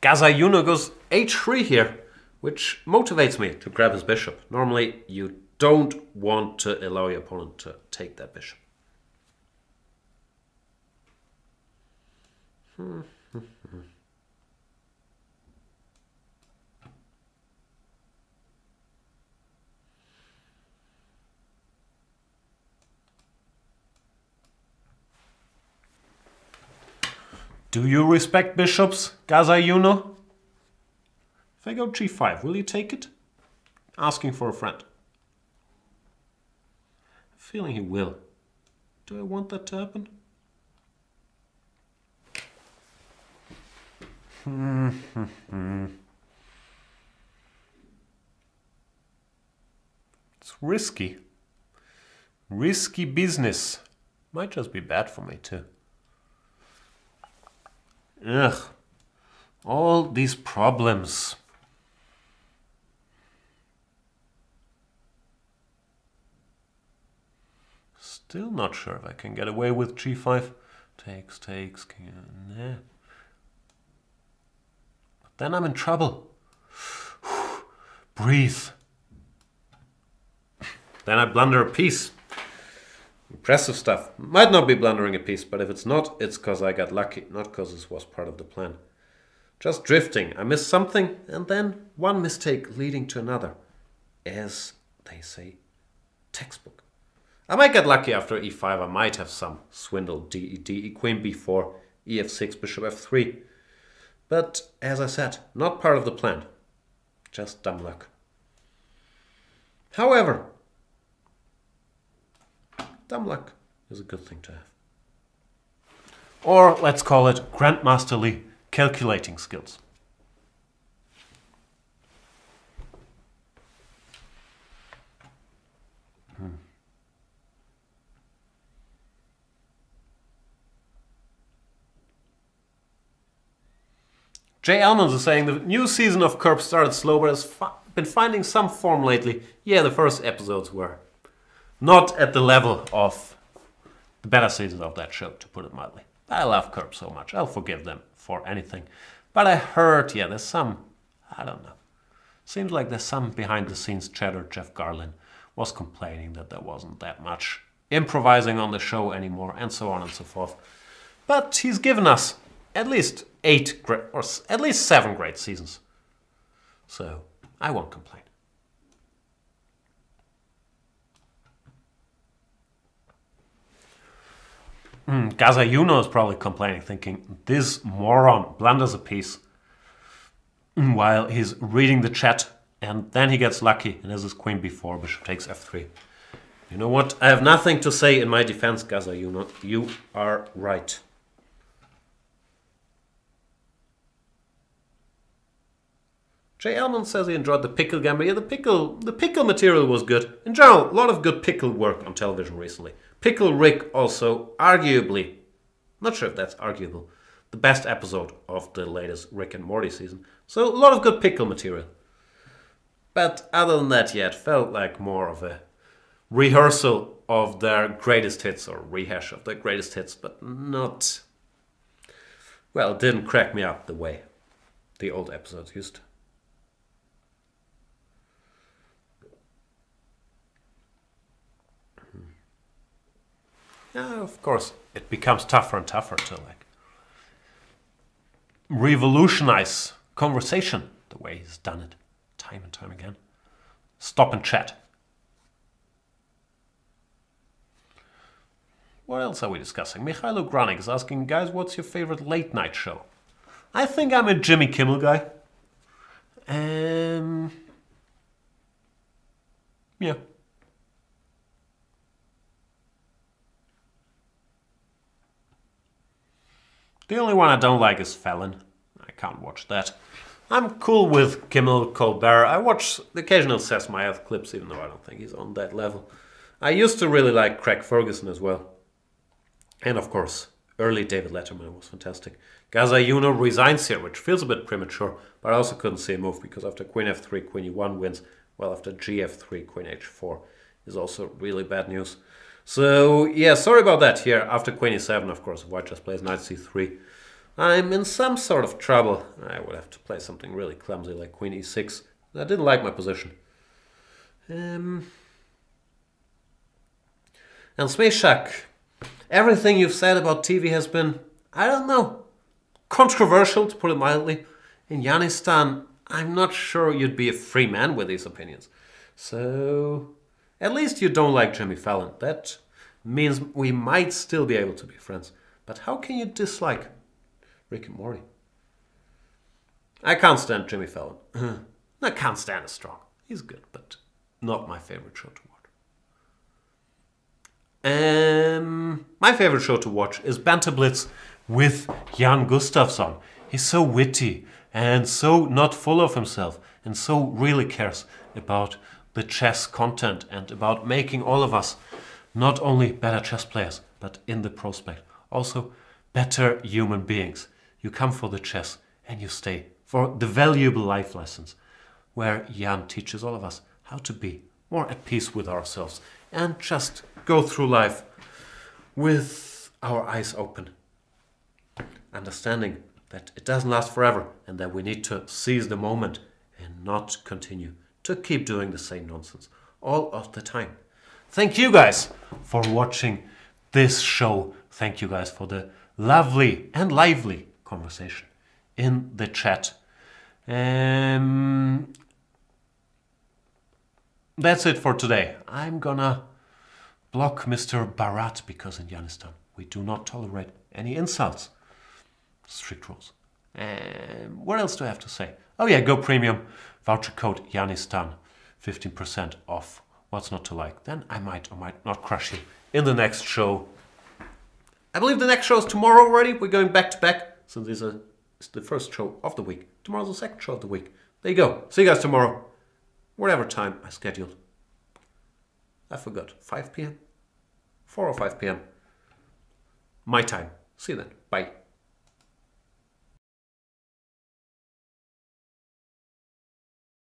Gazayuno goes h3 here, which motivates me to grab his bishop. Normally, you don't want to allow your opponent to take that bishop. Do you respect bishops, Gazayuno? If I go g5, will you take it? Asking for a friend. Feeling he will. Do I want that to happen? It's risky. Risky business. Might just be bad for me too. Ugh. All these problems. Still not sure if I can get away with g5. Takes, nah. But then I'm in trouble. Breathe. Then I blunder a piece. Impressive stuff. Might not be blundering a piece, but if it's not, it's because I got lucky, not because this was part of the plan. Just drifting. I missed something, and then one mistake leading to another. As they say, textbook. I might get lucky after e5. I might have some swindle. D, queen b4, ef6, bishop f3. But, as I said, not part of the plan. Just dumb luck. However, dumb luck. is a good thing to have. Or let's call it grandmasterly calculating skills. Jay Elmans is saying the new season of Curb started slow, but has been finding some form lately. Yeah, the first episodes were not at the level of the better seasons of that show, to put it mildly. I love Curb so much. I'll forgive them for anything. But I heard, yeah, there's some, I don't know. Seems like there's some behind-the-scenes chatter. Jeff Garlin was complaining that there wasn't that much improvising on the show anymore, and so on and so forth. But he's given us at least 8 great, or at least 7 great seasons. So I won't complain. Gaza Yuno is probably complaining, thinking this moron blunders a piece while he's reading the chat, and then he gets lucky and has his queen b4, bishop takes f3. You know what? I have nothing to say in my defense, Gaza Yuno. You are right. Jay Elman says he enjoyed the pickle gamble. Yeah, the pickle material was good. In general, a lot of good pickle work on television recently. Pickle Rick also, arguably, not sure if that's arguable, the best episode of the latest Rick and Morty season. So a lot of good pickle material. But other than that, yeah, it felt like more of a rehearsal of their greatest hits, or rehash of their greatest hits, but not, well, it didn't crack me up the way the old episodes used to. Yeah, of course, it becomes tougher and tougher to revolutionize conversation the way he's done it time and time again. Stop and chat. What else are we discussing? Mikhailo Granik is asking, guys, what's your favorite late night show? I think I'm a Jimmy Kimmel guy. Yeah. The only one I don't like is Fallon. I can't watch that. I'm cool with Kimmel, Colbert. I watch the occasional Sesmayev clips, even though I don't think he's on that level. I used to really like Craig Ferguson as well. And of course, early David Letterman was fantastic. Gaza Yuno resigns here, which feels a bit premature, but I also couldn't see a move because after Queen F3, Queen E1 wins, while after GF3, Queen H4 is also really bad news. So, yeah, sorry about that here. After Queen E7, of course, White just plays Knight C3. I'm in some sort of trouble. I would have to play something really clumsy like Queen E6. I didn't like my position. And Smeshak, everything you've said about TV has been, I don't know, controversial, to put it mildly. In Yanistan, I'm not sure you'd be a free man with these opinions. So, at least you don't like Jimmy Fallon. That means we might still be able to be friends. But how can you dislike Rick and Morty? I can't stand Jimmy Fallon. I can't stand is strong. He's good, but not my favorite show to watch. My favorite show to watch is Banter Blitz with Jan Gustafsson. He's so witty and so not full of himself and so really cares about the chess content and about making all of us not only better chess players, but in the prospect, also better human beings. You come for the chess and you stay for the valuable life lessons where Jan teaches all of us how to be more at peace with ourselves and just go through life with our eyes open, understanding that it doesn't last forever and that we need to seize the moment and not continue to keep doing the same nonsense all of the time. Thank you guys for watching this show. Thank you guys for the lovely and lively conversation in the chat. That's it for today. I'm gonna block Mr. Barat because in Yanistan we do not tolerate any insults. Strict rules. What else do I have to say? Oh yeah, Go Premium, voucher code Yanistan, 15% off. What's not to like? Then I might or might not crush you in the next show. I believe the next show is tomorrow already. We're going back to back. So this is the first show of the week. Tomorrow's the second show of the week. There you go. See you guys tomorrow. Whatever time I scheduled. I forgot. 5 p.m.? 4 or 5 p.m. My time. See you then. Bye.